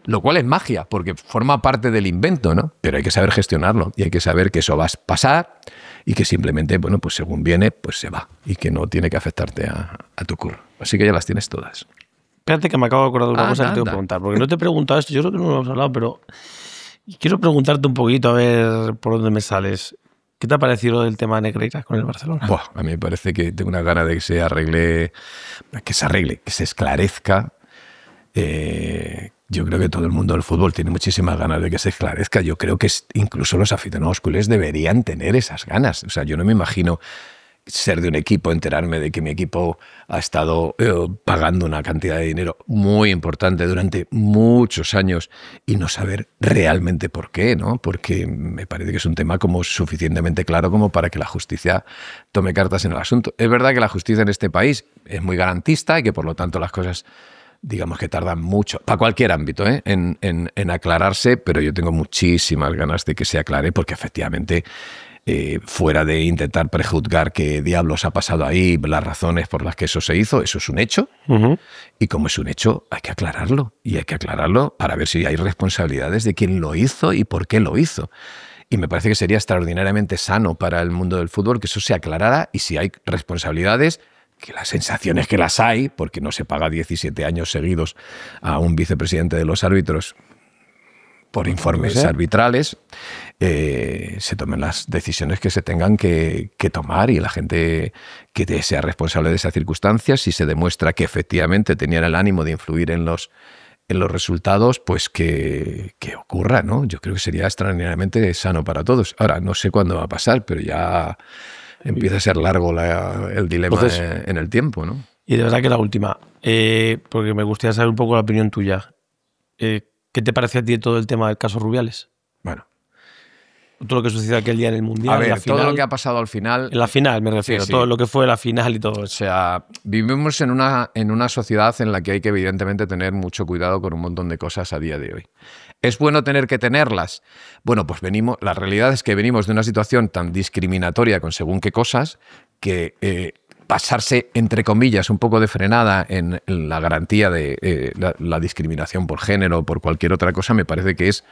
Lo cual es magia, porque forma parte del invento, ¿no? Pero hay que saber gestionarlo y hay que saber que eso va a pasar y que simplemente, bueno, pues según viene, pues se va y que no tiene que afectarte a tu curro. Así que ya las tienes todas. Espérate que me acabo de acordar de una cosa que te tengo que preguntar, porque no te he preguntado esto, yo creo que no lo hemos hablado, pero quiero preguntarte un poquito a ver por dónde me sales. ¿Qué te ha parecido el tema de Negreira con el Barcelona? A mí me parece que tengo una gana de que se arregle, que se esclarezca. Yo creo que todo el mundo del fútbol tiene muchísimas ganas de que se esclarezca. Yo creo que incluso los aficionados culés deberían tener esas ganas. O sea, yo no me imagino ser de un equipo, enterarme de que mi equipo ha estado pagando una cantidad de dinero muy importante durante muchos años y no saber realmente por qué, ¿no? Porque me parece que es un tema como suficientemente claro como para que la justicia tome cartas en el asunto. Es verdad que la justicia en este país es muy garantista y que por lo tanto las cosas, digamos que tardan mucho, para cualquier ámbito, en aclararse, pero yo tengo muchísimas ganas de que se aclare porque efectivamente, fuera de intentar prejuzgar qué diablos ha pasado ahí, las razones por las que eso se hizo, eso es un hecho. Y como es un hecho, hay que aclararlo. Y hay que aclararlo para ver si hay responsabilidades de quién lo hizo y por qué lo hizo. Y me parece que sería extraordinariamente sano para el mundo del fútbol que eso se aclarara y si hay responsabilidades, que las sensaciones que las hay, porque no se paga 17 años seguidos a un vicepresidente de los árbitros por informes arbitrales, se tomen las decisiones que se tengan que tomar y la gente que sea responsable de esas circunstancias, si se demuestra que efectivamente tenían el ánimo de influir en los resultados, pues que ocurra, ¿no? Yo creo que sería extraordinariamente sano para todos. Ahora, no sé cuándo va a pasar, pero ya empieza a ser largo el dilema. Entonces, en el tiempo, ¿no? Y de verdad que la última, porque me gustaría saber un poco la opinión tuya. ¿Qué te parece a ti todo el tema del caso Rubiales? Bueno, todo lo que sucedió aquel día en el Mundial. A ver, en la final, todo lo que ha pasado al final... En la final, me refiero. Sí. Todo lo que fue la final y todo O eso. sea, vivimos en una sociedad en la que hay que evidentemente tener mucho cuidado con un montón de cosas a día de hoy. ¿Es bueno tener que tenerlas? Bueno, pues la realidad es que venimos de una situación tan discriminatoria con según qué cosas que pasarse, entre comillas, un poco de frenada en la garantía de la discriminación por género o por cualquier otra cosa me parece que es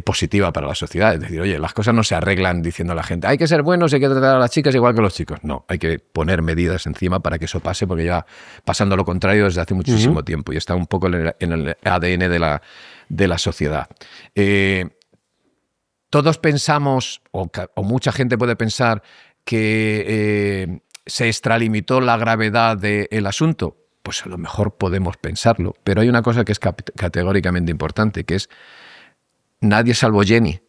positiva para la sociedad. Es decir, oye, las cosas no se arreglan diciendo a la gente hay que ser buenos y hay que tratar a las chicas igual que a los chicos. No, hay que poner medidas encima para que eso pase, porque ya pasando lo contrario desde hace muchísimo tiempo y está un poco en el ADN de la sociedad. Todos pensamos, o mucha gente puede pensar, que se extralimitó la gravedad del asunto. Pues a lo mejor podemos pensarlo, pero hay una cosa que es categóricamente importante, que es nadie salvo Jenny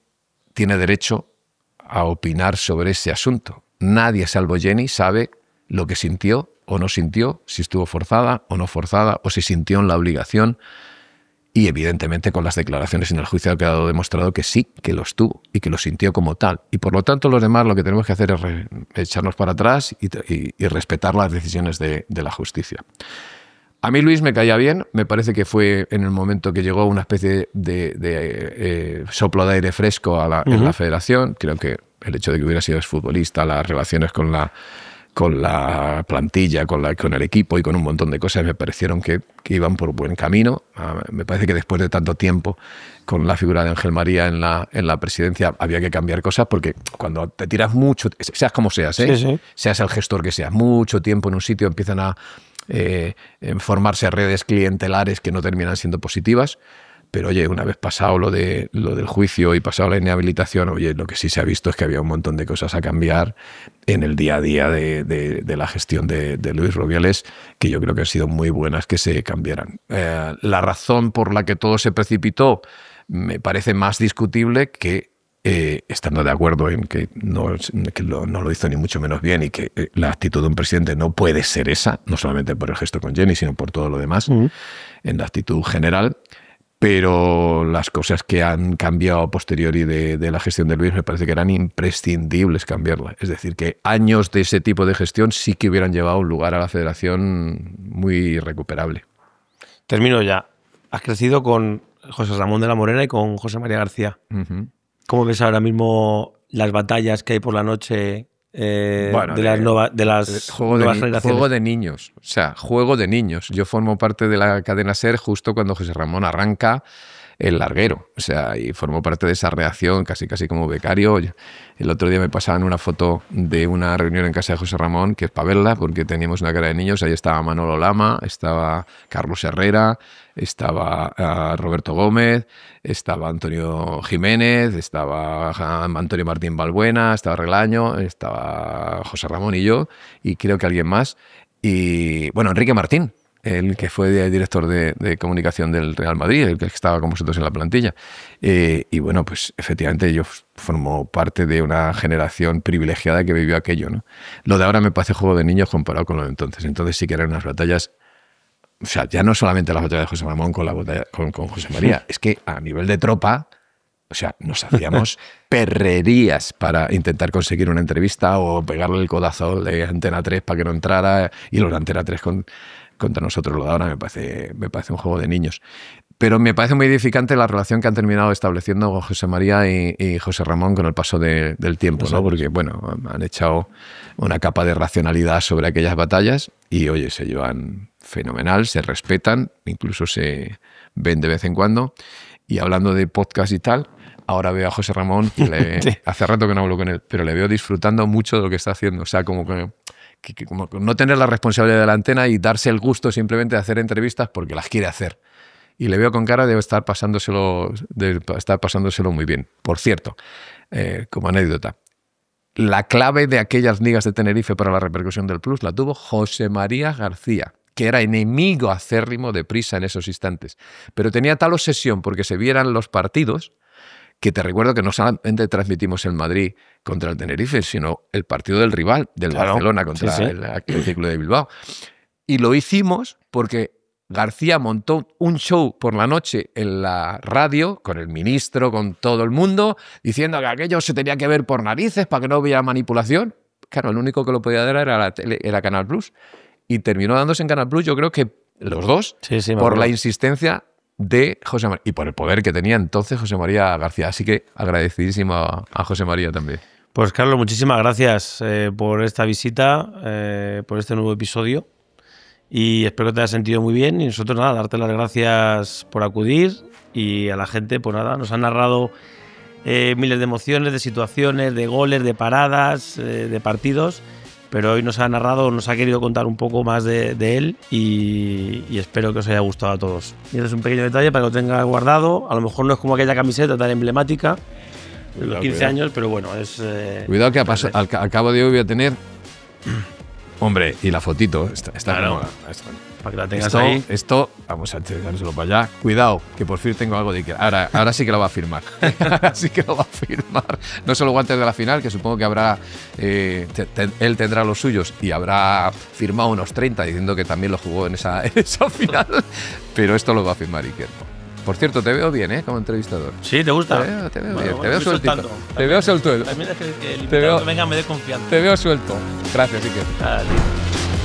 tiene derecho a opinar sobre ese asunto. Nadie salvo Jenny sabe lo que sintió o no sintió, si estuvo forzada o no forzada, o si sintió en la obligación. Y evidentemente con las declaraciones en el juicio ha quedado demostrado que sí, que lo estuvo y que lo sintió como tal. Y por lo tanto los demás lo que tenemos que hacer es echarnos para atrás y respetar las decisiones de la justicia. A mí Luis me caía bien, me parece que fue en el momento que llegó una especie de soplo de aire fresco en la federación. Creo que el hecho de que hubiera sido exfutbolista, las relaciones con la plantilla, con el equipo y con un montón de cosas me parecieron que iban por buen camino. Me parece que después de tanto tiempo con la figura de Ángel María en la presidencia había que cambiar cosas, porque cuando te tiras mucho, seas como seas, seas el gestor que seas, mucho tiempo en un sitio, empiezan a formarse redes clientelares que no terminan siendo positivas. Pero oye, una vez pasado lo del juicio y pasado la inhabilitación, oye, lo que sí se ha visto es que había un montón de cosas a cambiar en el día a día de la gestión de Luis Rubiales, que yo creo que han sido muy buenas que se cambiaran. La razón por la que todo se precipitó me parece más discutible que estando de acuerdo en que no lo hizo ni mucho menos bien y que la actitud de un presidente no puede ser esa, no solamente por el gesto con Jenny, sino por todo lo demás, en la actitud general. Pero las cosas que han cambiado a posteriori de la gestión de Luis me parece que eran imprescindibles cambiarla. Es decir, que años de ese tipo de gestión sí que hubieran llevado un lugar a la federación muy recuperable. Termino ya. Has crecido con José Ramón de la Morena y con José María García. ¿Cómo ves ahora mismo las batallas que hay por la noche de las nuevas generaciones? Juego de niños, o sea, juego de niños. Yo formo parte de la cadena SER justo cuando José Ramón arranca el larguero, o sea, y formo parte de esa reacción casi como becario. El otro día me pasaban una foto de una reunión en casa de José Ramón, que es para verla, porque teníamos una cara de niños. Ahí estaba Manolo Lama, estaba Carlos Herrera, estaba Roberto Gómez, estaba Antonio Jiménez, estaba Antonio Martín Balbuena, estaba Relaño, estaba José Ramón y yo, y creo que alguien más. Y bueno, Enrique Martín, el que fue director de comunicación del Real Madrid, el que estaba con vosotros en la plantilla. Y bueno, pues efectivamente yo formo parte de una generación privilegiada que vivió aquello, ¿no? Lo de ahora me parece juego de niños comparado con lo de entonces. Entonces sí que eran unas batallas, o sea, ya no solamente la batalla de José Ramón con la batalla con José María, es que a nivel de tropa, o sea, nos hacíamos perrerías para intentar conseguir una entrevista o pegarle el codazo de Antena 3 para que no entrara, y los de Antena 3 contra nosotros. Lo de ahora me parece un juego de niños. Pero me parece muy edificante la relación que han terminado estableciendo José María y José Ramón con el paso del tiempo, ¿no? Porque, bueno, han echado una capa de racionalidad sobre aquellas batallas y, oye, se llevan fenomenal, se respetan, incluso se ven de vez en cuando. Y hablando de podcast y tal, ahora veo a José Ramón, sí. Hace rato que no hablo con él, pero le veo disfrutando mucho de lo que está haciendo. O sea, como no tener la responsabilidad de la antena y darse el gusto simplemente de hacer entrevistas porque las quiere hacer. Y le veo con cara de estar pasándoselo muy bien. Por cierto, como anécdota, la clave de aquellas ligas de Tenerife para la repercusión del Plus la tuvo José María García, que era enemigo acérrimo de Prisa en esos instantes. Pero tenía tal obsesión porque se vieran los partidos, que te recuerdo que no solamente transmitimos el Madrid contra el Tenerife, sino el partido del rival, del Barcelona contra el Círculo de Bilbao. Y lo hicimos porque García montó un show por la noche en la radio, con el ministro, con todo el mundo, diciendo que aquello se tenía que ver por narices para que no hubiera manipulación. Claro, el único que lo podía dar era la tele, era Canal Plus. Y terminó dándose en Canal Plus, yo creo que los dos, por la insistencia de José María y por el poder que tenía entonces José María García. Así que agradecidísimo a José María también. Pues Carlos, muchísimas gracias por esta visita, por este nuevo episodio. Y espero que te hayas sentido muy bien. Y nosotros, nada, darte las gracias por acudir. Y a la gente, pues nada, nos han narrado miles de emociones, de situaciones, de goles, de paradas, de partidos. Pero hoy nos ha narrado, nos ha querido contar un poco más de él. Y espero que os haya gustado a todos. Y este es un pequeño detalle para que lo tenga guardado. A lo mejor no es como aquella camiseta tan emblemática de los 15 años, pero bueno, es... Cuidado que al cabo de hoy voy a tener... Hombre, y la fotito, está claro, cómoda. Para que la tengas ahí. Esto, vamos a echárselo para allá. Cuidado, que por fin tengo algo de Iker. Ahora sí que lo va a firmar. Ahora sí que lo va a firmar. No solo guantes de la final, que supongo que habrá. Él tendrá los suyos y habrá firmado unos 30 diciendo que también lo jugó en esa final. Pero esto lo va a firmar Iker. Por cierto, te veo bien, como entrevistador. Sí, ¿te gusta? Te veo bien, te veo sueltito. Te veo suelto. También es que el invitado que venga me dé confianza. Te veo suelto. Gracias, Iker.